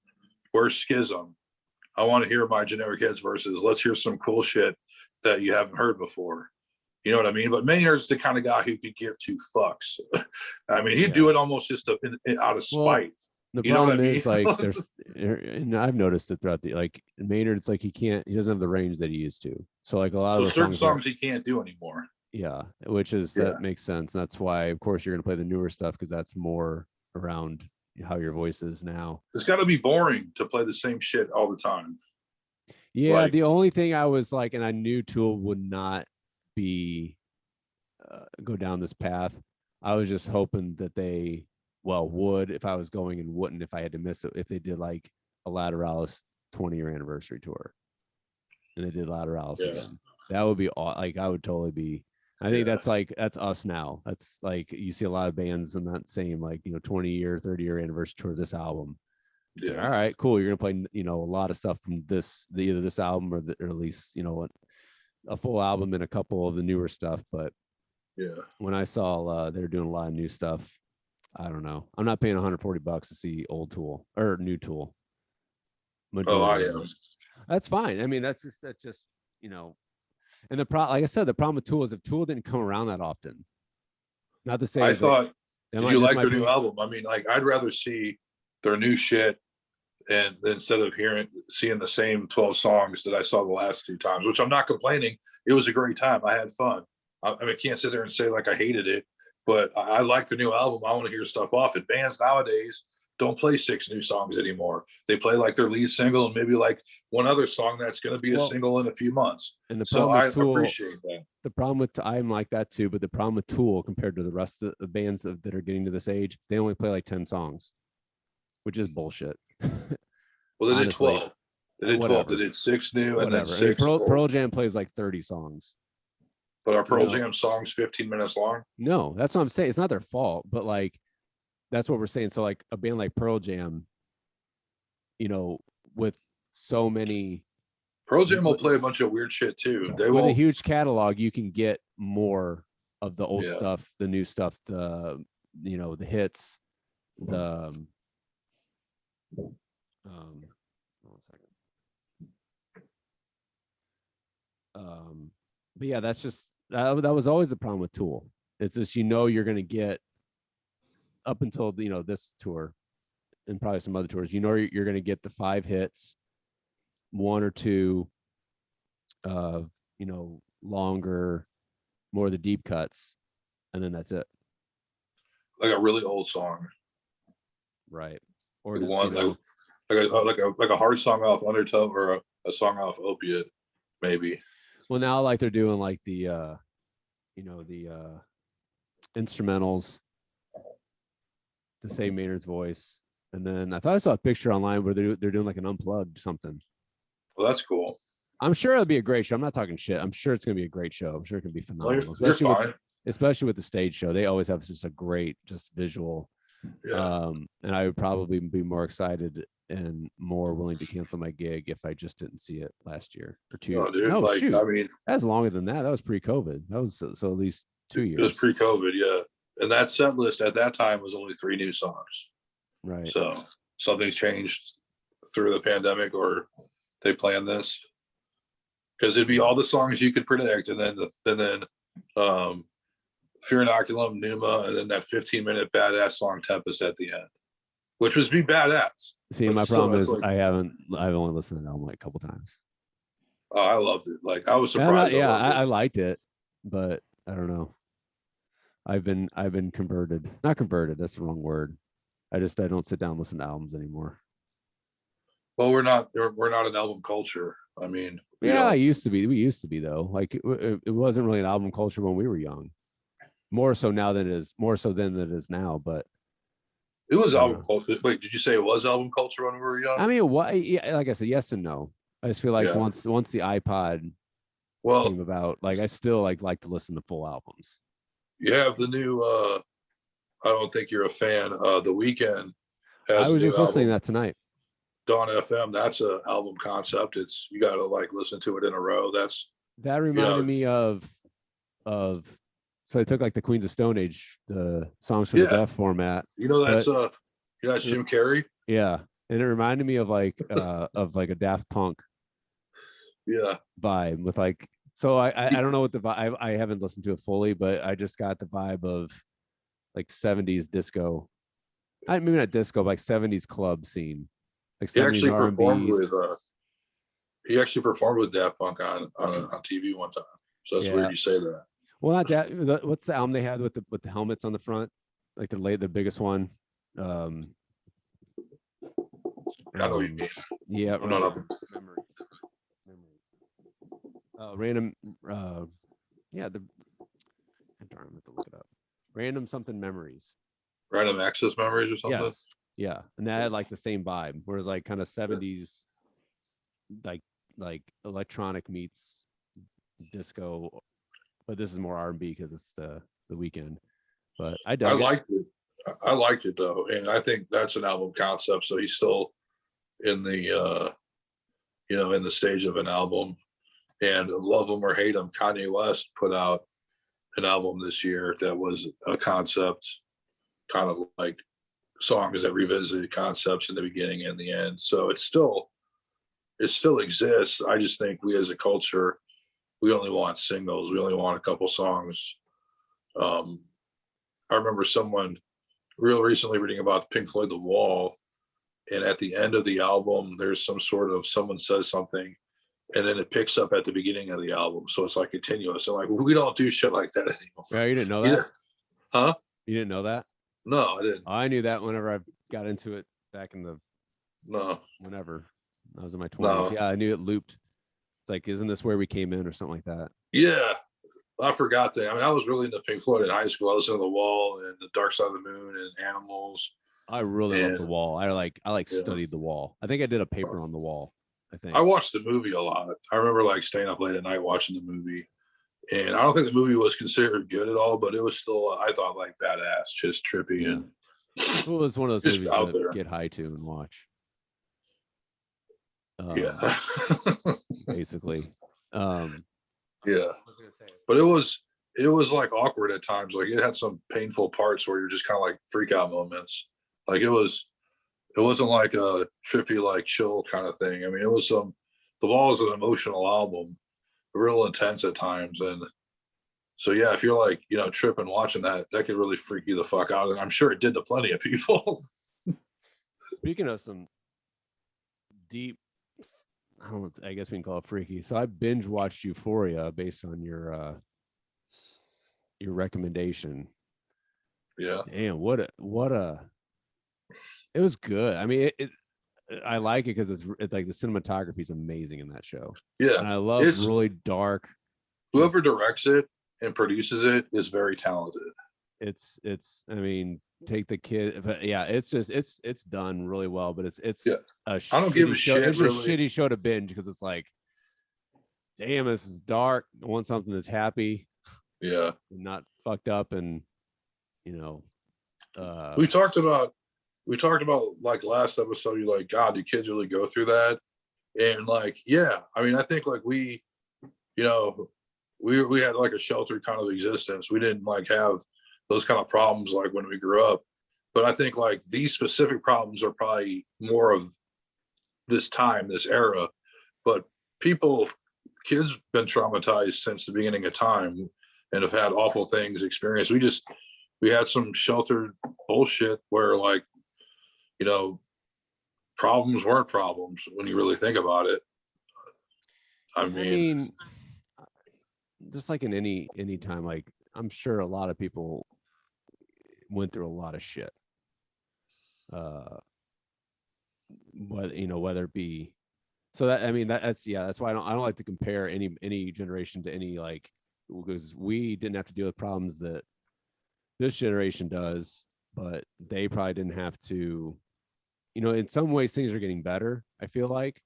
Schism? I want to hear my generic hits versus let's hear some cool shit that you haven't heard before. You know what I mean? But Maynard's the kind of guy who could give 2 fucks. I mean, he'd do it almost just out of spite. The problem is like there's, and I've noticed it throughout the like Maynard. It's like he doesn't have the range that he used to. So like a lot of certain songs he can't do anymore. Yeah, which is that makes sense. That's why, of course, you're going to play the newer stuff because that's more around how your voice is now. It's got to be boring to play the same shit all the time. Yeah, like, the only thing I was like, and I knew Tool would not be go down this path. I was just hoping that they would if I was going, and wouldn't if I had to miss it, if they did like a Lateralis 20-year anniversary tour and they did Lateralis again. That would be like, I would totally be. I think that's us now. That's like, you see a lot of bands in that same, like, you know, 20-year, 30-year anniversary tour of this album. It's like, all right, cool. You're going to play, you know, a lot of stuff from either this album or at least, you know, a full album and a couple of the newer stuff. But when I saw they're doing a lot of new stuff, I don't know. I'm not paying $140 to see old Tool or new Tool. That's fine. I mean, that's just, you know, and like I said, the problem with Tool is if Tool didn't come around that often. Not to say I thought, did you like their new album? I mean, like, I'd rather see their new shit and instead of seeing the same 12 songs that I saw the last 2 times, which I'm not complaining. It was a great time. I had fun. I mean, I can't sit there and say like I hated it, but I like the new album. I want to hear stuff off it. Bands nowadays don't play 6 new songs anymore. They play like their lead single and maybe like one other song that's going to be a single in a few months. And I appreciate that. The problem with I'm like that too, but the problem with Tool compared to the rest of the bands that are getting to this age, they only play like 10 songs, which is bullshit. Well, they did 12. They did 12. They did 6 new and then 6. I mean, Pearl Jam plays like 30 songs. But are Pearl Jam songs 15 minutes long? No, that's what I'm saying. It's not their fault, but like, that's what we're saying. So like a band like Pearl Jam, you know, with so many. Pearl Jam will play a bunch of weird shit too. With a huge catalog, you can get more of the old stuff, the new stuff, the the hits, the 1 second. But yeah, that's just that was always the problem with Tool. It's just you're going to get up until this tour and probably some other tours. You're going to get the 5 hits, 1 or 2 longer, more of the deep cuts, and then that's it. Like a really old song, right? Or like just, like a hard song off Undertow, or a song off Opiate, maybe. Well, now like they're doing like the instrumentals to say Maynard's voice, and then I thought I saw a picture online where they're doing like an unplugged something. Well, that's cool. I'm sure it'll be a great show. I'm not talking shit. I'm sure it's going to be a great show. I'm sure it can be phenomenal, Well, especially with the stage show. They always have just a great visual. Yeah. And I would probably be more excited and more willing to cancel my gig if I just didn't see it last year or 2 years. Dude, no, shoot. I mean, that's longer than that. That was pre-COVID. That was so at least 2 years. It was pre-COVID, yeah. And that set list at that time was only 3 new songs. Right. So something's changed through the pandemic, or they planned this, because it'd be all the songs you could predict, and then Fear Inoculum, Pneuma, and then that 15-minute badass song Tempest at the end, which was be badass. See, my problem is I've only listened to that album like a couple times. Oh, I loved it. Like, I was surprised. I liked it, but I don't know. I've been converted. Not converted, that's the wrong word. I don't sit down and listen to albums anymore. Well, we're not an album culture. I mean, yeah, we used to be though. Like it wasn't really an album culture when we were young. More so now than it is. More so than it is now. But it was album culture. Wait, did you say it was album culture when we were young? I mean, like I said, yes and no. I just feel like once the iPod came about, like I still like to listen to full albums. You have the new. I don't think you're a fan. The Weeknd. I was just listening to that tonight. Dawn FM. That's an album concept. It's, you got to like listen to it in a row. That reminded me of. So they took like the Queens of Stone Age, the Songs for the Deaf format. That's Jim Carrey. Yeah, and it reminded me of like a Daft Punk. Yeah. Vibe with like. So I don't know what the vibe. I haven't listened to it fully, but I just got the vibe of like 70s disco. Maybe not disco, but like 70s club scene. Like 70s R&B. He actually performed with Daft Punk on TV one time. So that's weird you say that. Well, not that. What's the album they had with the helmets on the front? Like the biggest one. I know what you mean. Yeah. No. Random. Yeah. I'm trying to look it up. Random something memories. Random access memories or something. Yes. Yeah, and that had like the same vibe, whereas like kind of 70s, like electronic meets disco, but this is more R&B because it's the Weeknd. But I liked it. I liked it though, and I think that's an album concept. So he's still in the in the stage of an album. And love him or hate him, Kanye West put out an album this year that was a concept, kind of like songs that revisited concepts in the beginning and the end. So it still exists. I just think we as a culture, we only want singles. We only want a couple songs. I remember someone real recently reading about Pink Floyd The Wall, and at the end of the album, there's someone says something, and then it picks up at the beginning of the album. So it's like continuous. And like, we don't do shit like that anymore. Yeah, you didn't know that? Huh? You didn't know that? No, I didn't. I knew that whenever I got into it back in whenever I was in my 20s. No. Yeah, I knew it looped. It's like, isn't this where we came in or something like that? Yeah. I forgot that. I mean, I was really into Pink Floyd in high school. I listened to The Wall and The Dark Side of the Moon and Animals. I really love The Wall. I studied The Wall. I think I did a paper on The Wall. I watched the movie a lot. I remember like staying up late at night watching the movie. And I don't think the movie was considered good at all, but it was still, I thought, like badass, just trippy. And it was one of those movies to get high to and watch. Basically. Yeah. But it was it was like awkward at times. Like it had some painful parts where you're just kind of like freak out moments. Like it wasn't like a trippy, like chill kind of thing. I mean, the Wall is an emotional album, real intense at times. And so, yeah, if you're like, tripping watching that could really freak you the fuck out. And I'm sure it did to plenty of people. Speaking of some deep, I guess we can call it freaky. So I binge watched Euphoria based on your recommendation. Yeah. Damn, what a it was good. I mean, I like it because it's like the cinematography is amazing in that show. Yeah. And I love really dark. Whoever directs it and produces it is very talented. It's I mean, take the kid, but yeah, it's just it's done really well, but it's I don't give a show. shit. It's a shitty show to binge because it's like, damn, this is dark. I want something that's happy. Yeah. And not fucked up. And we talked about like last episode, you're like, God, do kids really go through that? And like, yeah, I mean, I think like we had like a sheltered kind of existence. We didn't like have those kind of problems like when we grew up. But I think like these specific problems are probably more of this time, this era. But kids been traumatized since the beginning of time and have had awful things experienced. We had some sheltered bullshit where like, problems weren't problems when you really think about it. I mean, just like in any time, like I'm sure a lot of people went through a lot of shit. But whether it be so that, I mean, that's why I don't like to compare any generation to any, like, because we didn't have to deal with problems that this generation does, but they probably didn't have to. In some ways things are getting better, I feel like,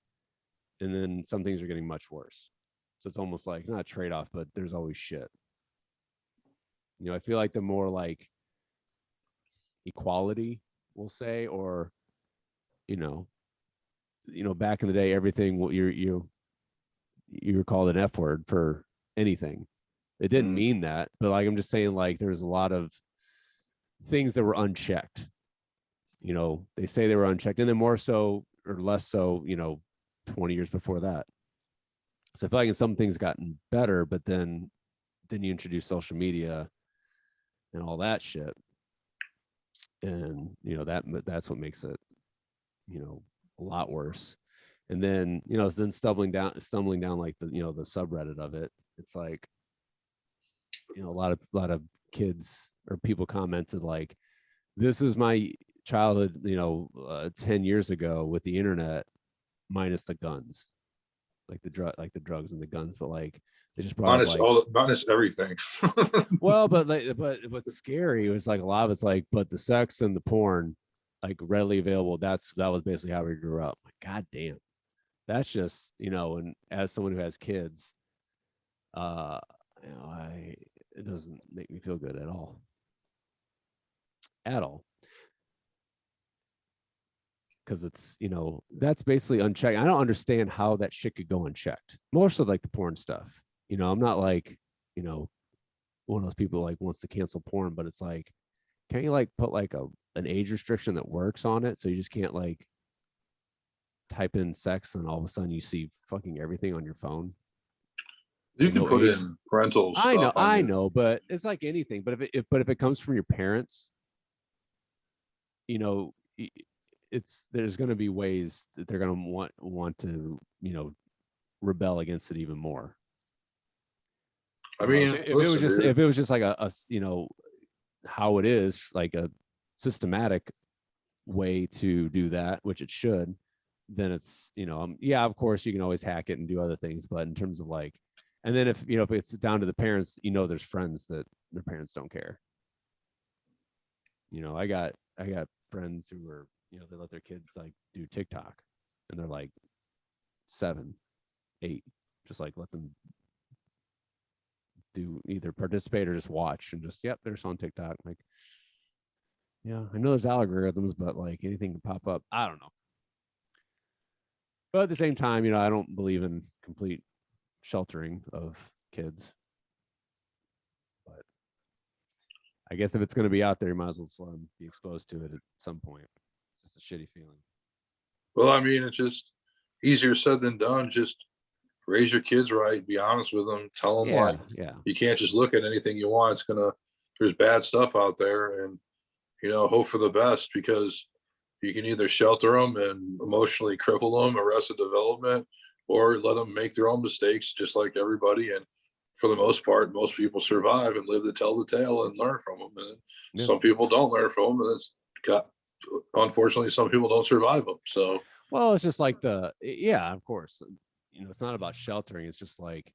and then some things are getting much worse. So it's almost like not a trade-off, but there's always shit. I feel like the more like equality, we'll say, or back in the day, everything you were called an F word for anything. It didn't mean that, but like I'm just saying, like there's a lot of things that were unchecked. They say they were unchecked, and then more so or less so, 20 years before that. So I feel like some things gotten better, but then you introduce social media and all that shit, and that's what makes it a lot worse. And then then stumbling down like the the subreddit of it. It's like a lot of kids or people commented like, this is my childhood 10 years ago with the internet minus the guns, like the drugs and the guns, but like they just brought minus everything. Well, but what's scary was like a lot of it's like, but the sex and the porn, like readily available, that was basically how we grew up. Like, god damn, that's just and as someone who has kids, it doesn't make me feel good at all. Because it's that's basically unchecked. I don't understand how that shit could go unchecked. Most of like the porn stuff, I'm not like one of those people like wants to cancel porn, but it's like, can't you like put like an age restriction that works on it, so you just can't like type in sex and all of a sudden you see fucking everything on your phone? You can put in parental stuff. I know, but it's like anything. But if it comes from your parents, there's going to be ways that they're going to want to rebel against it even more. I mean, if it was just like a how it is, like a systematic way to do that, which it should, then it's of course you can always hack it and do other things, but in terms of like, and then if it's down to the parents, there's friends that their parents don't care. I got friends who are they let their kids like do TikTok, and they're like 7, 8, just like let them do either participate or just watch and just they're just on TikTok. Like, yeah, I know there's algorithms, but like anything can pop up. I don't know. But at the same time, I don't believe in complete sheltering of kids. I guess if it's going to be out there, you might as well be exposed to it at some point. It's just a shitty feeling. Well, I mean, it's just easier said than done. Just raise your kids right. Be honest with them. Tell them like you can't just look at anything you want. There's bad stuff out there, and hope for the best, because you can either shelter them and emotionally cripple them, arrested development, or let them make their own mistakes, just like everybody. And for the most part, most people survive and live to tell the tale and learn from them. And some people don't learn from them, and unfortunately, some people don't survive them. So, well, it's just like of course, it's not about sheltering. It's just like,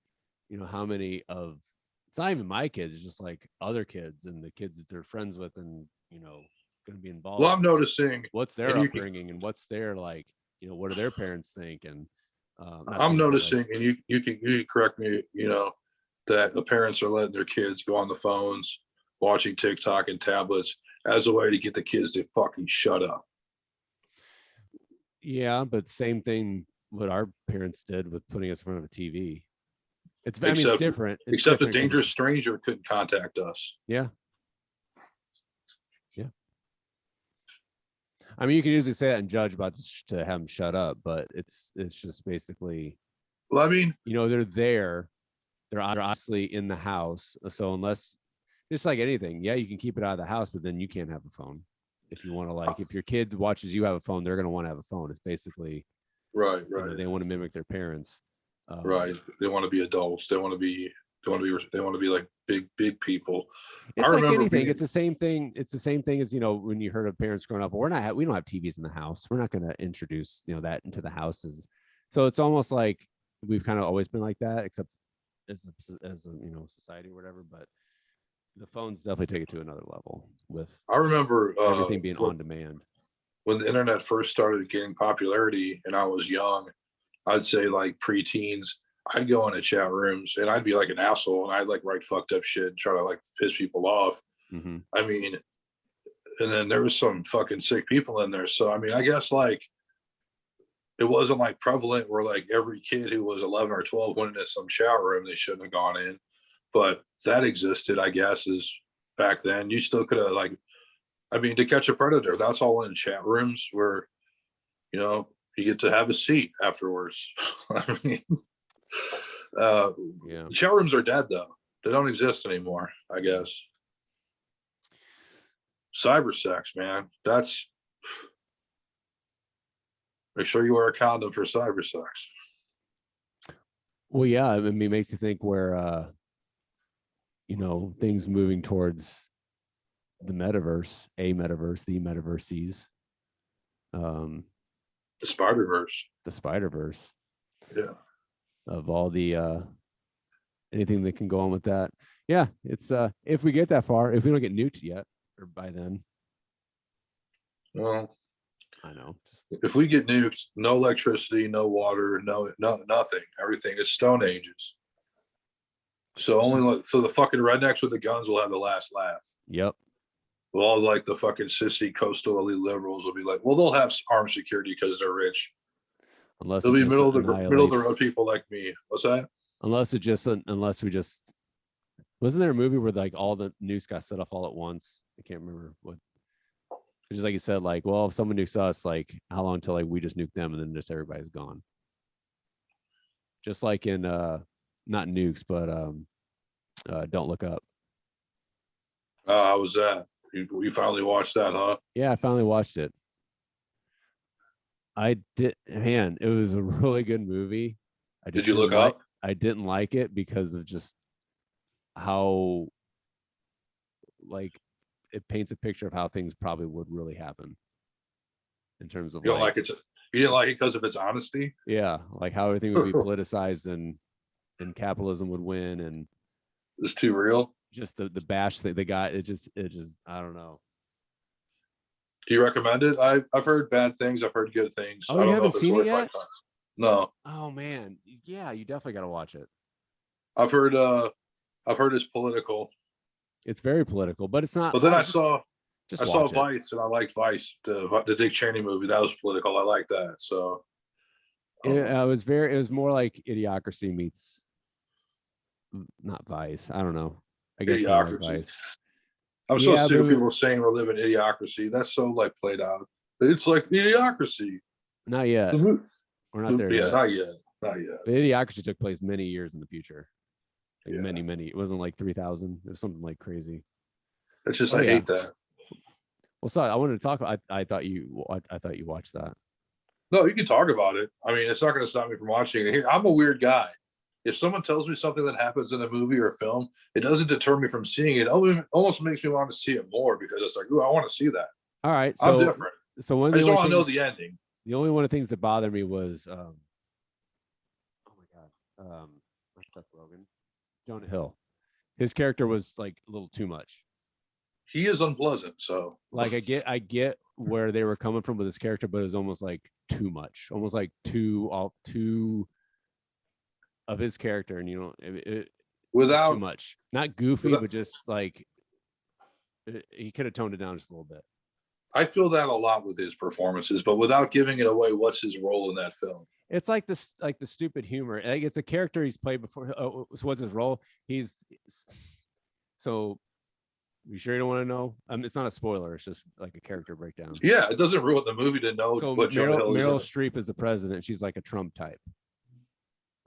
how many of, it's not even my kids, it's just like other kids and the kids that they're friends with, and, going to be involved. Well, I'm noticing what's their upbringing and what's their, like, what do their parents think? And I'm noticing, and you can correct me, that the parents are letting their kids go on the phones, watching TikTok and tablets as a way to get the kids to fucking shut up. Yeah, but same thing what our parents did with putting us in front of a TV. It's different. Except a dangerous stranger couldn't contact us. Yeah. I mean, you can usually say that and judge about to have them shut up, but it's just basically. Well, I mean, they're there. They're obviously in the house. So unless, just like anything, you can keep it out of the house, but then you can't have a phone. If you want to, like, if your kid watches you have a phone, they're going to want to have a phone. It's basically right. They want to mimic their parents. Right. They want to be adults. They want to be like big people. It's like anything. It's the same thing. It's the same thing as, when you heard of parents growing up, we don't have TVs in the house. We're not going to introduce, that into the houses. So it's almost like we've kind of always been like that, except as a society or whatever. But the phones definitely take it to another level with, I remember everything being on demand. When the internet first started getting popularity and I was young, I'd say like preteens, I'd go into chat rooms and I'd be like an asshole and I'd like write fucked up shit and try to like piss people off. Mm-hmm. I mean, and then there was some fucking sick people in there. So, I mean, I guess like it wasn't like prevalent where like every kid who was 11 or 12 went into some chat room they shouldn't have gone in. But that existed, I guess, is back then. You still could have to catch a predator, that's all in chat rooms where, you get to have a seat afterwards. I mean, chat rooms are dead though. They don't exist anymore, I guess. Cyber sex, man. That's, make sure you wear a condom for cyber sex. Well, yeah, I mean, it makes you think where, things moving towards the metaverse, the metaverses. The Spider-Verse. The Spider-Verse. Yeah. Of all the anything that can go on with that. Yeah, it's if we get that far, if we don't get nuked yet, or by then. Well, I know. If we get nuked, no electricity, no water, no nothing. Everything is Stone Ages. So the fucking rednecks with the guns will have the last laugh. Yep. Well, all like the fucking sissy coastal elite liberals will be like, well, they'll have armed security because they're rich. Unless they'll be middle of the road people like me. What's that? Unless we just, wasn't there a movie where like all the nukes got set off all at once? I can't remember what. It's just like you said, like, well, if someone nukes us, like, how long until like we just nuke them and then just everybody's gone? Just like in not nukes, but Don't Look Up. How was that? You finally watched that, huh? Yeah, I finally watched it. I did. Man, it was a really good movie. Did you look up? I didn't like it because of just how, like, it paints a picture of how things probably would really happen in terms of you didn't like it because of its honesty. Yeah, like how everything would be politicized and capitalism would win, and it's too real. Just the bash that they got, it just I don't know. Do you recommend it? I've heard bad things. I've heard good things. Oh, you haven't seen it yet? No. Oh man, yeah, you definitely got to watch it. I've heard it's political. It's very political, but it's not. But then I saw Vice, and I liked Vice, the Dick Cheney movie. That was political. I like that. So it was more like Idiocracy meets, not Vice. I don't know. I guess kind of like Vice. I'm so Yeah, sick of but people saying we're living idiocracy. That's so like played out. It's like idiocracy. not yet. We're not there Yeah, yet. not yet. Not yet. The Idiocracy took place many years in the future. Like Yeah. many. It wasn't like 3,000. It was something like crazy. It's just Oh, I yeah. hate that. Well, sorry, I wanted to talk. I thought you watched that. No, you can talk about it. I mean, it's not going to stop me from watching it. Here, I'm a weird guy. If someone tells me something that happens in a movie or a film, it doesn't deter me from seeing it. It almost makes me want to see it more because it's like, ooh, I want to see that. All right, I'm so different. one of I the just only want to know things, the ending. the only one of the things that bothered me was, oh my god, not Seth Rogen, Jonah Hill. His character was like a little too much. He is unpleasant, so Like I get where they were coming from with his character, but it was almost like too much, almost like too of his character, and it without too much. Not goofy, without, but just like he could have toned it down just a little bit. I feel that a lot with his performances, but without giving it away, what's his role in that film? It's like this, like the stupid humor. Like it's a character he's played before. Oh, so what's his role? So. You sure you don't want to know? It's not a spoiler. It's just like a character breakdown. Yeah, it doesn't ruin the movie to know So what Meryl Streep is the president. She's like a Trump type.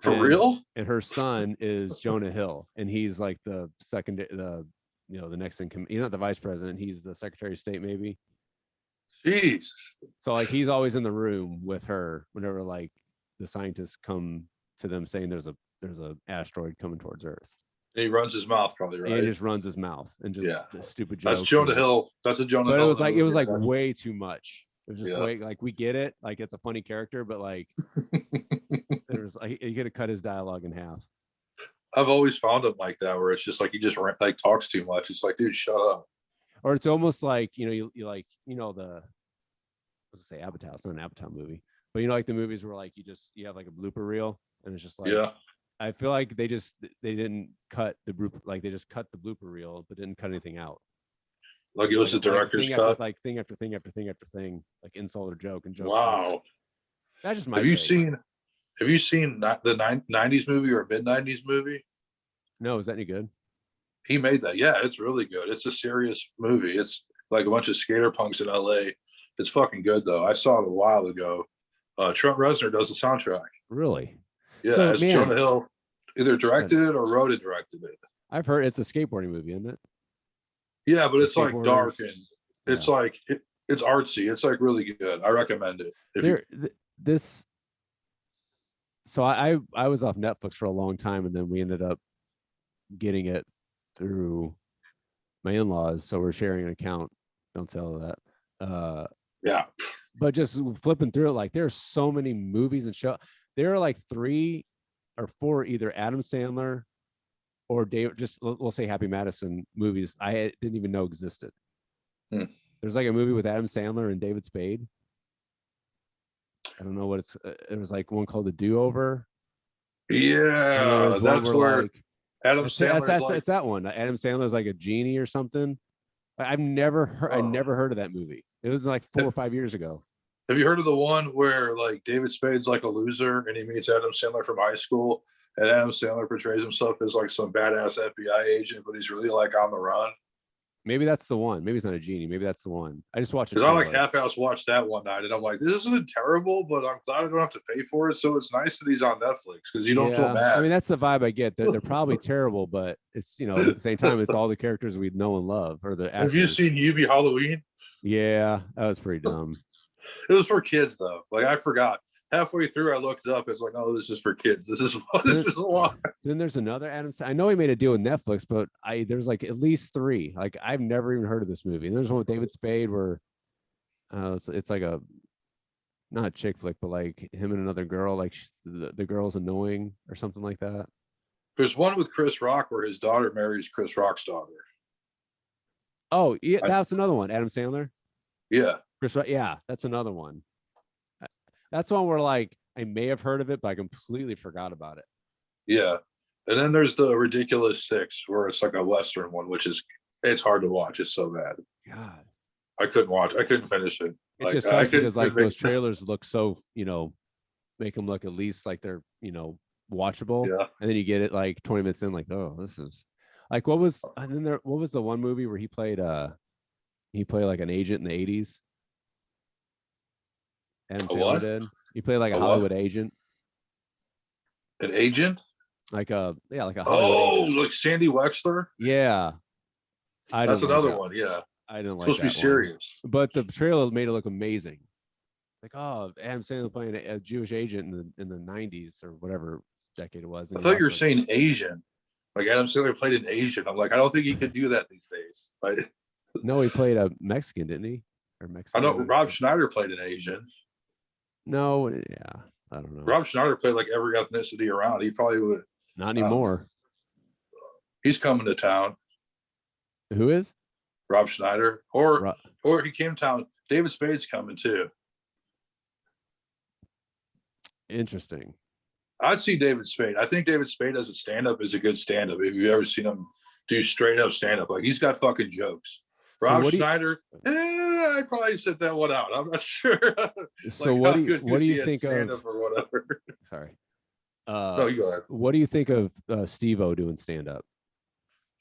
For real? And her son is Jonah Hill, and he's like the next in he's not the vice president. He's the Secretary of State, maybe. Jeez. So like he's always in the room with her whenever like the scientists come to them saying there's a asteroid coming towards Earth. And he runs his mouth, probably, right? He just runs his mouth and just stupid jokes. That's Jonah Hill. That's a Jonah Hill. But it was like way too much. It was just like we get it, like it's a funny character, but like there's like you could have cut his dialogue in half. I've always found him like that, where it's just like he just like talks too much. It's like, dude, shut up. Or it's almost like you like let's say Avatar. It's not an Avatar movie, but like the movies where like you have like a blooper reel, and it's just like I feel like they didn't cut the blooper, like they just cut the blooper reel, but didn't cut anything out. Like it was the director's cut, like thing after thing after thing after thing, like insult or joke and joke. Wow, that's just my. Have you seen the 90s movie or mid 90s movie? No, is that any good? He made that. Yeah, it's really good. It's a serious movie. It's like a bunch of skater punks in LA. It's fucking good though. I saw it a while ago. Trent Reznor does the soundtrack. Really? Yeah, so, Jonah Hill either directed it or wrote it, directed it. I've heard it's a skateboarding movie, isn't it? Yeah, but it's like dark and it's like it's artsy. It's like really good. I recommend it. So I was off Netflix for a long time, and then we ended up getting it through my in-laws. So we're sharing an account. Don't tell that. Yeah. But just flipping through it, like there's so many movies and shows. There are like 3 or 4 either Adam Sandler or we'll say Happy Madison movies I didn't even know existed. There's like a movie with Adam Sandler and David Spade. I don't know what it was like one called The Do-Over. Yeah, that's where like, Adam Sandler. It's that one. Adam Sandler's like a genie or something. I've never heard. I never heard of that movie. It was like 4 or 5 years ago. Have you heard of the one where like David Spade's like a loser and he meets Adam Sandler from high school, and Adam Sandler portrays himself as like some badass FBI agent, but he's really like on the run? Maybe that's the one. Maybe it's not a genie. Maybe that's the one. I just watched it. Because I like half-ass watched that one night, and I'm like, this isn't terrible, but I'm glad I don't have to pay for it. So it's nice that he's on Netflix because you don't feel bad. I mean, that's the vibe I get. They're probably terrible, but it's at the same time, it's all the characters we know and love. Or the actors. Have you seen Hubie Halloween? Yeah, that was pretty dumb. It was for kids though. Like I forgot. Halfway through, I looked it up. It's like, oh, this is for kids. This is why. Then there's another Adam. I know he made a deal with Netflix, but there's like at least 3. Like I've never even heard of this movie. And there's one with David Spade where it's like a not a chick flick, but like him and another girl. Like the girl's annoying or something like that. There's one with Chris Rock where his daughter marries Chris Rock's daughter. Oh yeah, that's another one. Adam Sandler. Yeah. Chris Rock. Yeah, that's another one. That's one where like I may have heard of it, but I completely forgot about it. Yeah. And then there's the Ridiculous 6 where it's like a Western one, which it's hard to watch. It's so bad. God. I couldn't watch. I couldn't finish it. It just sucks because like those trailers look so, make them look at least like they're, watchable. Yeah. And then you get it like 20 minutes in, like, oh, this is Like what was and then there what was the one movie where he played like an agent in the 80s? Adam A Sandler what? did. He played like a A what? Hollywood agent. An agent? Like a Hollywood Oh, agent. like Sandy Wexler? Yeah. I That's didn't like another that. one. Yeah. I didn't It's like supposed to be that one. serious. But the trailer made it look amazing. Like, oh, Adam Sandler playing a Jewish agent in the 90s or whatever decade it was. I And he thought you were also saying Asian. Like Adam Sandler played an Asian. I'm like, I don't think he could do that these days. no, he played a Mexican, didn't he? Or I know Mexican. Rob Schneider played an Asian. No, yeah. I don't know. Rob Schneider played like every ethnicity around. He probably would. Not anymore. He's coming to town. Who is? Rob Schneider. Or he came to town. David Spade's coming too. Interesting. I'd see David Spade. I think David Spade as a stand-up is a good stand-up. If you've ever seen him do straight up stand-up, like he's got fucking jokes. Rob Schneider, I'd probably sit that one out. I'm not sure. So what do you think of or whatever? Sorry. No, you go ahead. What do you think of Steve-O doing stand-up?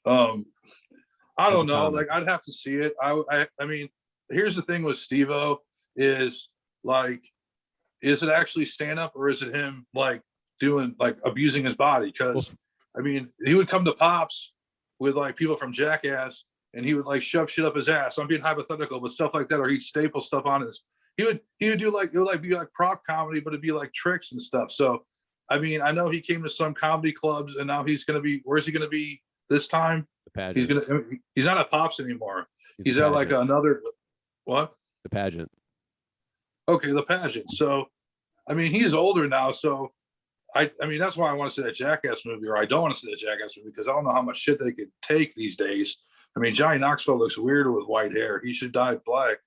I don't know. Like I'd have to see it. I mean, here's the thing with Steve-O is like, is it actually stand-up or is it him like doing like abusing his body? Because I mean, he would come to Pops with like people from Jackass and he would like shove shit up his ass. I'm being hypothetical, but stuff like that, or he'd staple stuff on his. He would do like it would like be like prop comedy, but it'd be like tricks and stuff. So I mean, I know he came to some comedy clubs and now he's gonna be. Where's he gonna be this time? He's not at Pops anymore. He's at like another what? The pageant. Okay, the pageant. So I mean, he's older now, so I mean that's why I want to see that Jackass movie, or I don't want to see that Jackass movie because I don't know how much shit they could take these days. I mean, Johnny Knoxville looks weird with white hair. He should dye black.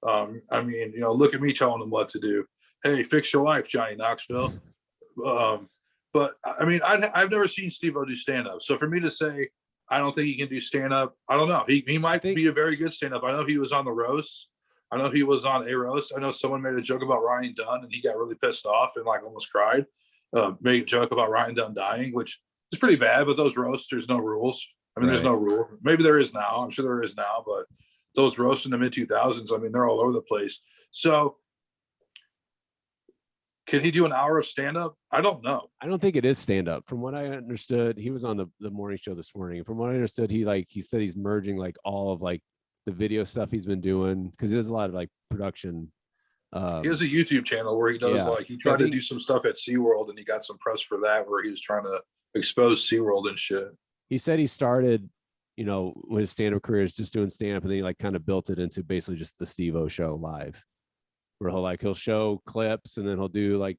I mean, you know, look at me telling him what to do. Hey, fix your life, Johnny Knoxville. But I mean, I've never seen Steve-O do stand-up. So for me to say I don't think he can do stand-up, I don't know. He might be a very good stand-up. I know he was on the roast. I know he was on a roast. I know someone made a joke about Ryan Dunn and he got really pissed off and like almost cried. Made a joke about Ryan Dunn dying, which is pretty bad, but those roasts, there's no rules. I mean, There's no rule. Maybe there is now. I'm sure there is now, but those roasts in the mid 2000s, I mean, they're all over the place. So can he do an hour of stand-up? I don't know. I don't think it is stand-up. From what I understood, he was on the morning show this morning. From what I understood, he said he's merging like all of like the video stuff he's been doing because there's a lot of like production. He has a YouTube channel where he does like he tried to do some stuff at SeaWorld and he got some press for that where he was trying to expose SeaWorld and shit. He said he started, you know, with his stand-up career is just doing stand-up and then he like kind of built it into basically just the Steve-O show live. Where he'll show clips and then he'll do like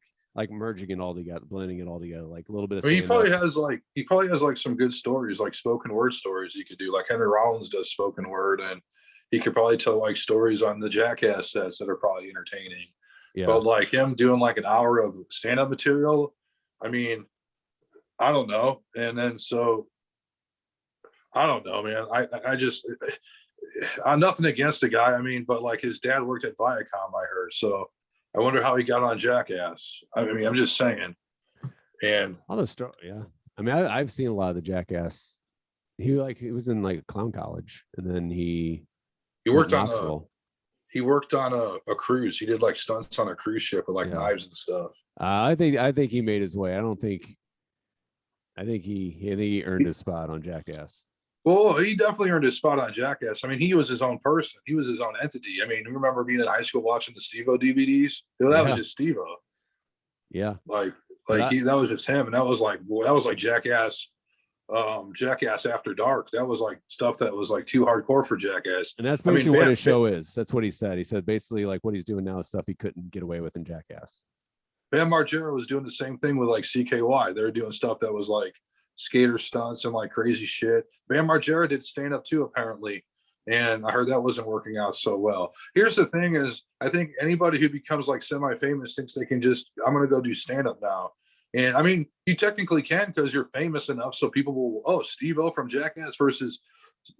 merging it all together, blending it all together, like a little bit of. I mean, he probably has like some good stories, like spoken word stories he could do. Like Henry Rollins does spoken word, and he could probably tell like stories on the Jackass sets that are probably entertaining. Yeah. But like him doing like an hour of stand-up material, I mean, I don't know. And then so I don't know, man. I just I'm nothing against the guy. I mean, but like his dad worked at Viacom, I heard. So I wonder how he got on Jackass. I mean, I'm just saying. And all the story, yeah. I mean, I've seen a lot of the Jackass. He was in like clown college, and then he worked on a cruise. He did like stunts on a cruise ship with like knives and stuff. I think he made his way. I think he earned his spot on Jackass. Well, he definitely earned his spot on Jackass. I mean, he was his own person. He was his own entity. I mean, you remember being in high school watching the Steve-O DVDs? That was just Steve-O. Yeah. That was just him. And that was like Jackass, Jackass After Dark. That was like stuff that was like too hardcore for Jackass. And that's basically what his show is. That's what he said. He said basically like what he's doing now is stuff he couldn't get away with in Jackass. Bam Margera was doing the same thing with like CKY. They were doing stuff that was like skater stunts and like crazy shit. Bam Margera did stand up too, apparently. And I heard that wasn't working out so well. Here's the thing is, I think anybody who becomes like semi-famous thinks they can just, I'm going to go do stand up now. And I mean, you technically can because you're famous enough. So people will, Steve-O from Jackass versus,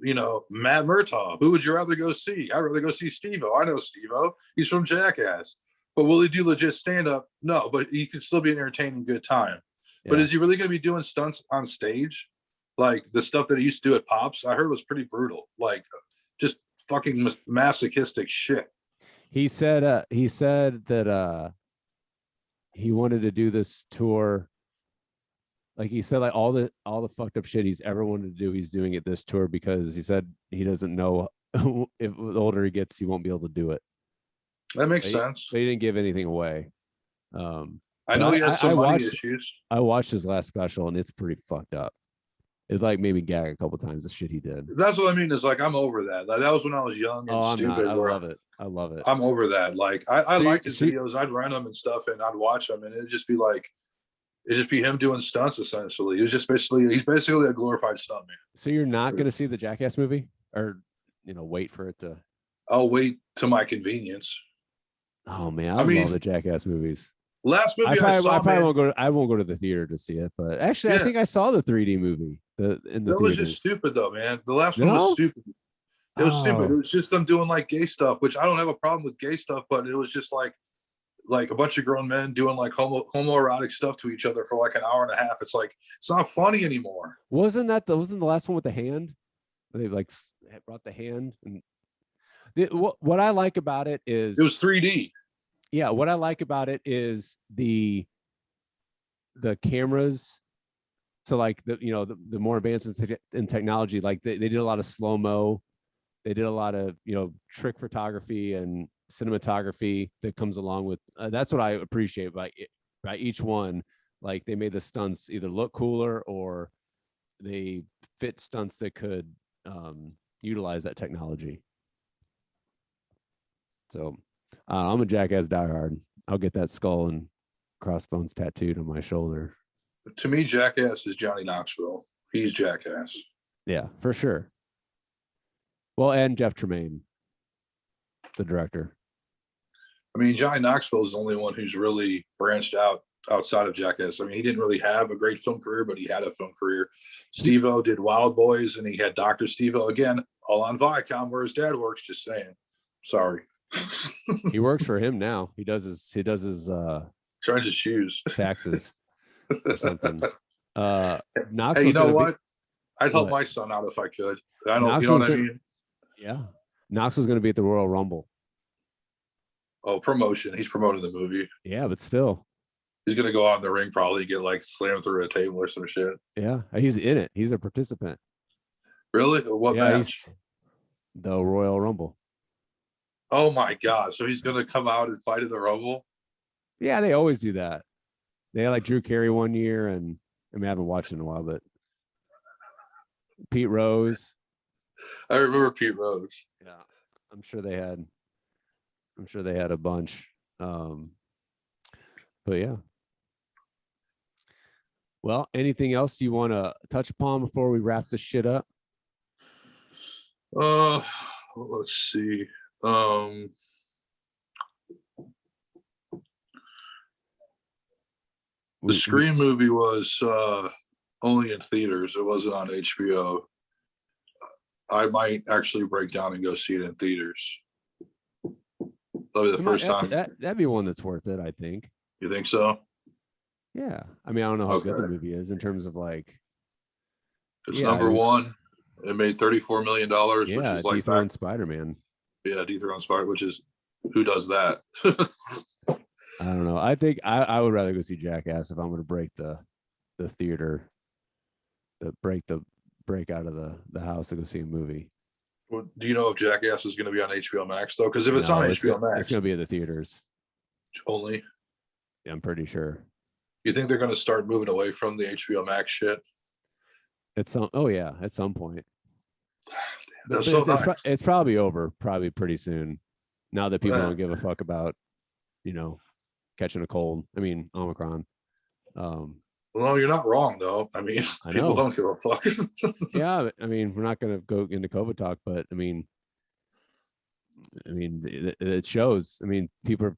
you know, Matt Murtaugh. Who would you rather go see? I'd rather go see Steve-O. I know Steve-O. He's from Jackass. But will he do legit stand up? No, but he can still be an entertaining good time. Yeah. But is he really going to be doing stunts on stage? Like the stuff that he used to do at Pops, I heard was pretty brutal. Like just fucking masochistic shit. He said that he wanted to do this tour. Like he said, like all the fucked up shit he's ever wanted to do, he's doing it this tour because he said he doesn't know if the older he gets, he won't be able to do it. That makes sense. But he didn't give anything away. I know he has some money issues. I watched his last special and it's pretty fucked up. It like made me gag a couple times, the shit he did. That's what I mean. Is like I'm over that. Like, that was when I was young and stupid. I love it. I love it. I'm over that. Like I liked his videos. I'd rent them and stuff, and I'd watch them, and it'd just be him doing stunts. Essentially, he's basically a glorified stuntman. So you're not going to see the Jackass movie, or wait for it to? I'll wait to my convenience. Oh man, I mean, love the Jackass movies. Last movie I probably won't go. I won't go to the theater to see it, but actually, I think I saw the 3D movie. That was just stupid though, man. The last one was stupid. It was stupid. It was just them doing like gay stuff, which I don't have a problem with gay stuff, but it was just like a bunch of grown men doing like homoerotic stuff to each other for like an hour and a half. It's like it's not funny anymore. Wasn't the last one with the hand? They like brought the hand, and what I like about it is it was 3D. Yeah, what I like about it is the cameras. So like the more advancements in technology, like they did a lot of slow-mo. They did a lot of trick photography and cinematography that comes along with that's what I appreciate by each one. Like they made the stunts either look cooler or they fit stunts that could utilize that technology. So I'm a Jackass diehard. I'll get that skull and crossbones tattooed on my shoulder. To me, Jackass is Johnny Knoxville. He's Jackass. Yeah, for sure. Well, and Jeff Tremaine, the director. I mean, Johnny Knoxville is the only one who's really branched out outside of Jackass. I mean, he didn't really have a great film career, but he had a film career. Steve-O did Wild Boys, and he had Dr. Steve-O, again, all on Viacom, where his dad works, just saying. Sorry. He works for him now. He does his charges his shoes. Taxes or something. Hey, you know what? I'd help my son out if I could. I don't, you know what I mean? Yeah. Knoxville's going to be at the Royal Rumble. Oh, promotion. He's promoting the movie. Yeah, but still. He's going to go out in the ring, probably get like slammed through a table or some shit. Yeah, he's in it. He's a participant. Really? What match? The Royal Rumble. Oh my God. So he's going to come out and fight in the Rumble? Yeah, they always do that. They had like Drew Carey one year, and I haven't watched it in a while, but Pete Rose. I remember Pete Rose. Yeah, I'm sure they had a bunch. But yeah. Well, anything else you want to touch upon before we wrap this shit up? Let's see. The Scream movie was only in theaters. It wasn't on HBO. I might actually break down and go see it in theaters. That'll be the first time. That'd be one that's worth it, I think. You think so? Yeah. I mean, I don't know how good the movie is in terms of like. It's number one. It made $34 million, which is like dethroned Spider-Man. Yeah, dethroned Spider-Man, which is who does that? I don't know. I think I would rather go see Jackass if I'm going to break the theater, break out of the house to go see a movie. Well, do you know if Jackass is going to be on HBO Max though? Because if it's on HBO Max, it's going to be at the theaters only. Yeah, I'm pretty sure. You think they're going to start moving away from the HBO Max shit? At some point. Damn, so nice. It's probably over pretty soon. Now that people don't give a fuck about, catching a cold. I mean, Omicron. Well, you're not wrong though. I mean, people don't give a fuck. Yeah, I mean, we're not going to go into COVID talk, but I mean, it shows. I mean, people are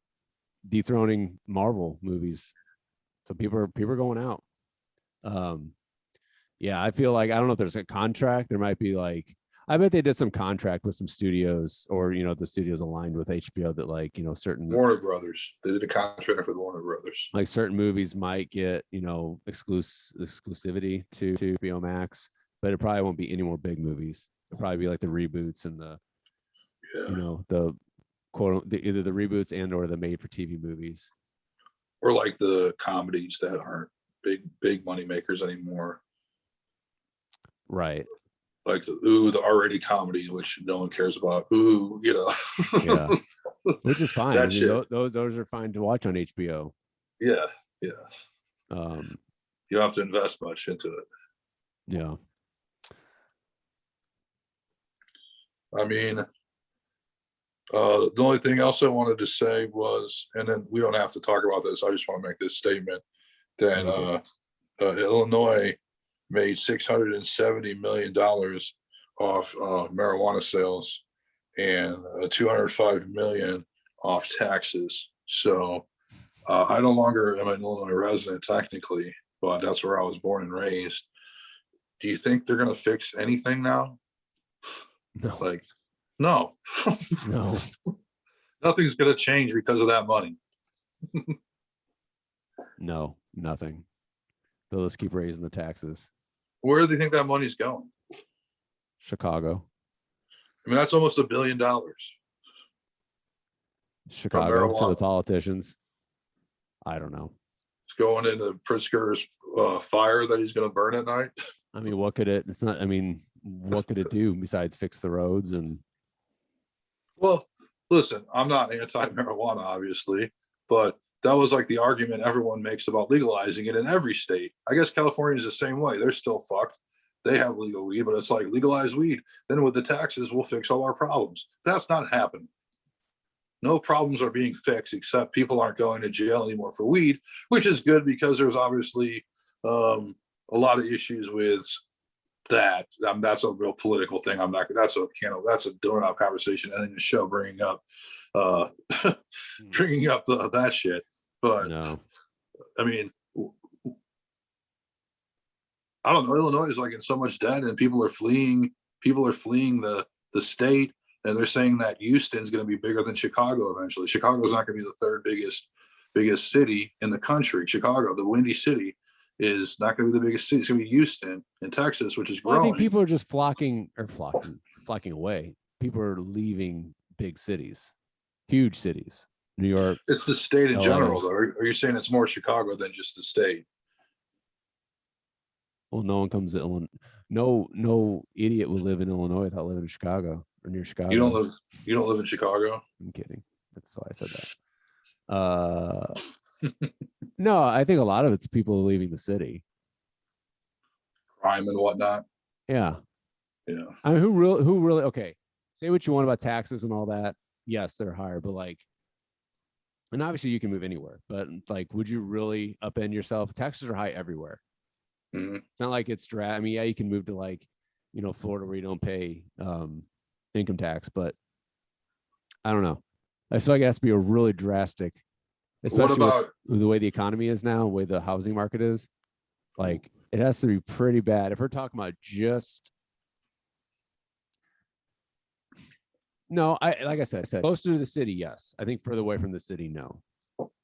dethroning Marvel movies, so people are going out. Yeah, I feel like I don't know if there's a contract. There might be like. I bet they did some contract with some studios, or the studios aligned with HBO that certain Warner Brothers. They did a contract with Warner Brothers. Like certain movies might get exclusivity to HBO Max, but it probably won't be any more big movies. It'll probably be like the reboots and the, you know, the either the reboots and or the made for TV movies. Or like the comedies that aren't big money makers anymore. Right. Like the already comedy, which no one cares about. You know. Yeah. Which is fine. That I mean, shit. those are fine to watch on HBO. Yeah. Yeah. You don't have to invest much into it. Yeah. I mean, the only thing else I wanted to say was, and then we don't have to talk about this. I just want to make this statement that Illinois made $670 million off marijuana sales and $205 million off taxes. So I no longer am an Illinois resident technically, but that's where I was born and raised. Do you think they're going to fix anything now? No. Like, no. No. Nothing's going to change because of that money. No, nothing. They'll just keep raising the taxes. Where do they think that money's going? Chicago. I mean, that's almost $1 billion. Chicago to the politicians. I don't know. It's going into Pritzker's fire that he's going to burn at night. I mean, what could it? It's not. I mean, what could it do besides fix the roads and? Well, listen, I'm not anti-marijuana, obviously, but that was like the argument everyone makes about legalizing it in every state. I guess California is the same way. They're still fucked. They have legal weed, but it's like legalize weed. Then with the taxes, we'll fix all our problems. That's not happening. No problems are being fixed except people aren't going to jail anymore for weed, which is good because there's obviously a lot of issues with that. That's a real political thing. I'm not. That's a doorknob conversation ending the show, bringing up that shit. But no. I mean, I don't know. Illinois is like in so much debt, and people are fleeing. People are fleeing the state, and they're saying that Houston's going to be bigger than Chicago eventually. Chicago's not going to be the third biggest city in the country. Chicago, the Windy City, is not going to be the biggest city. It's going to be Houston in Texas, which is growing. Well, I think people are just flocking away. People are leaving big cities, huge cities. New York. It's the state in LA. general, though. Are you saying it's more Chicago than just the state? Well, no one comes to Illinois. No idiot will live in Illinois without living in Chicago or near Chicago. You don't live in Chicago? I'm kidding. That's why I said that. No, I think a lot of it's people leaving the city. Crime and whatnot. Yeah. Yeah. I mean, who really, okay, say what you want about taxes and all that. Yes, they're higher, but like, and obviously you can move anywhere, but like, would you really upend yourself? Taxes are high everywhere. Mm-hmm. It's not like it's I mean, yeah, you can move to like, you know, Florida where you don't pay income tax, but I don't know. I feel like it has to be a really drastic, especially with the way the economy is now, the way the housing market is. Like, it has to be pretty bad. If we're talking about just, no, like I said, closer to the city, yes. I think further away from the city, no.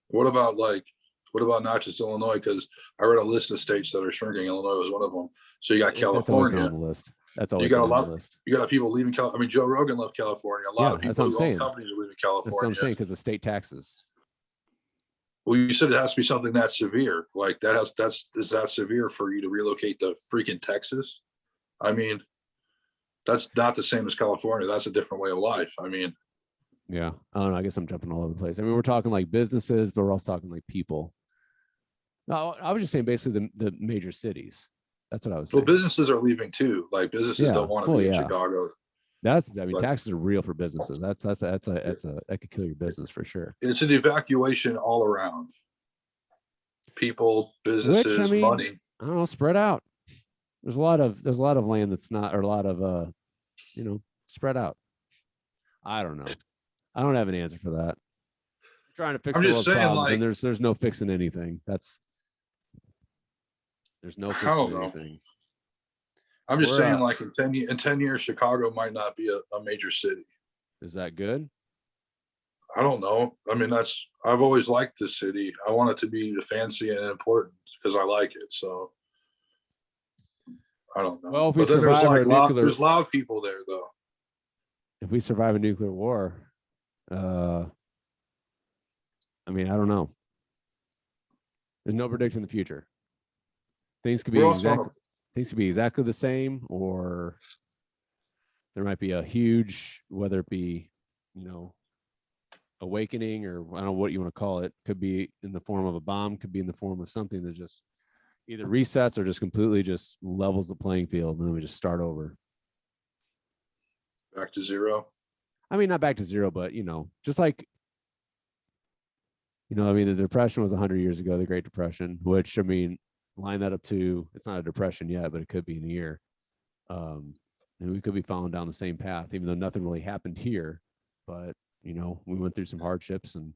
What about not just Illinois? Because I read a list of states that are shrinking. Illinois was one of them. So you got California. That's on the list. That's always on the list. You got people leaving California. I mean, Joe Rogan left California. A lot of people who own companies are leaving California. That's what I'm saying, because of state taxes. Well, you said it has to be something that severe. Like is that severe for you to relocate to freaking Texas? I mean, that's not the same as California. That's a different way of life. I mean, yeah, I don't know. I guess I'm jumping all over the place. I mean, we're talking like businesses, but we're also talking like people. No, I was just saying basically the major cities. That's what I was saying. Well, businesses are leaving too. Like businesses don't want to be in Chicago. Taxes are real for businesses. That could kill your business for sure. It's an evacuation all around. People, businesses, money. I don't know, spread out. There's a lot of land that's not, or a lot of spread out. I don't know. I don't have an answer for that. I'm trying to fix those problems, and there's no fixing anything. There's no fixing anything. I'm just saying, like in 10 years, Chicago might not be a major city. Is that good? I don't know. I mean, I've always liked the city. I want it to be fancy and important because I like it. So I don't know. Well, if we But then there's survive like our loud, nuclear, there's loud people there though. if we survive a nuclear war, I mean, I don't know. There's no predicting the future. Things could be We're also exactly the same, or there might be a huge, whether it be, awakening, or I don't know what you want to call it. Could be in the form of a bomb, could be in the form of something that just either resets or just completely just levels the playing field, and then we just start over. back to zero. I mean, not back to zero, but just like, I mean, the Depression was 100 years ago, the Great Depression, which, I mean, line that up to, it's not a depression yet, but it could be in a year. And we could be following down the same path, even though nothing really happened here. But, we went through some hardships and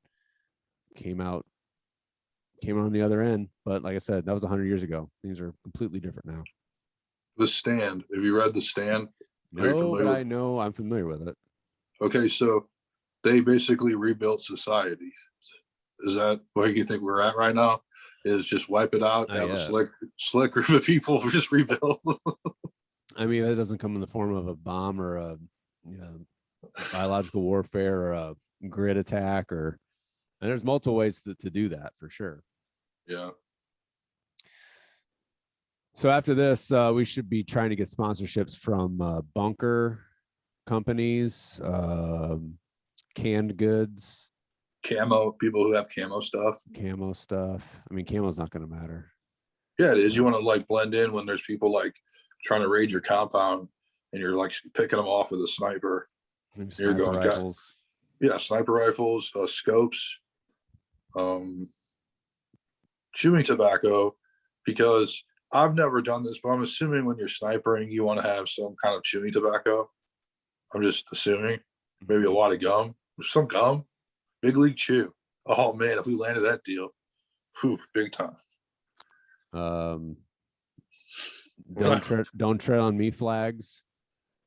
came out on the other end. But like I said, that was 100 years ago. Things are completely different now. The Stand. Have you read The Stand? No, but I know I'm familiar with it. Okay, so they basically rebuilt society. Is that where you think we're at right now? Is just wipe it out, have yes. a slick group of people just rebuild? I mean, that doesn't come in the form of a bomb or a biological warfare or a grid attack, and there's multiple ways to do that for sure. Yeah. So after this, we should be trying to get sponsorships from bunker companies, canned goods, Camo, people who have camo stuff. I mean, camo's not going to matter. Yeah, it is. You want to like blend in when there's people like trying to raid your compound and you're like picking them off with a sniper. Sniper rifles. Yeah, sniper rifles, scopes, chewing tobacco, because I've never done this, but I'm assuming when you're snipering, you want to have some kind of chewing tobacco. I'm just assuming maybe a lot of gum, some gum, big league chew. Oh man, if we landed that deal, whew, big time. Don't tread on me flags.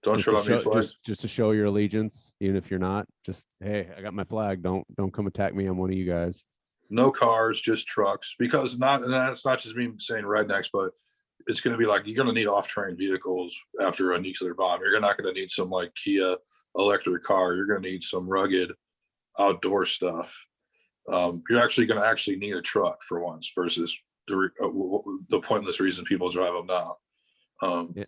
Don't tread on me flags. Just to show your allegiance, even if you're not. Just, hey, I got my flag. Don't come attack me. I'm one of you guys. No cars, just trucks. Because and that's not just me saying rednecks, but it's going to be like you're going to need off-train vehicles after a nuclear bomb. You're not going to need some like Kia electric car. You're going to need some rugged outdoor stuff. You're actually going to need a truck for once versus the pointless reason people drive them now. Yeah,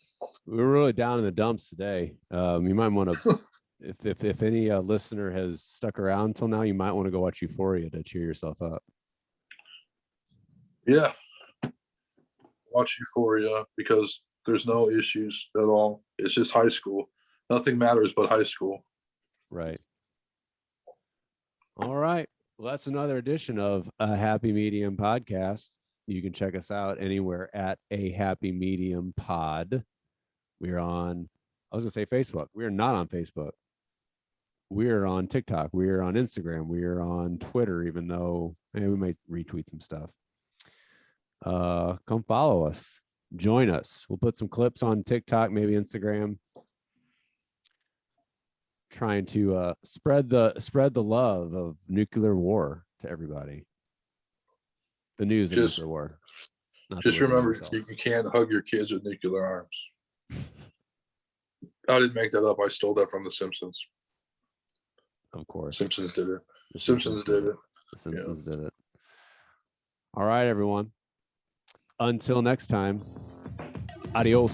we were really down in the dumps today. You might want to, if any listener has stuck around until now, you might want to go watch Euphoria to cheer yourself up. Yeah, watch Euphoria because there's no issues at all. It's just high school. Nothing matters but high school. Right. All right. Well, that's another edition of A Happy Medium Podcast. You can check us out anywhere at A Happy Medium Pod. We're on, I was going to say Facebook. We are not on Facebook. We're on TikTok. We're on Instagram. We're on Twitter, even though we might retweet some stuff. Come follow us. Join us. We'll put some clips on TikTok, maybe Instagram. Trying to spread the love of nuclear war to everybody. The news of nuclear war. Just remember, you can't hug your kids with nuclear arms. I didn't make that up. I stole that from The Simpsons. Of course. Simpsons did it. The Simpsons did it. The Simpsons did it. All right, everyone. Until next time, adios.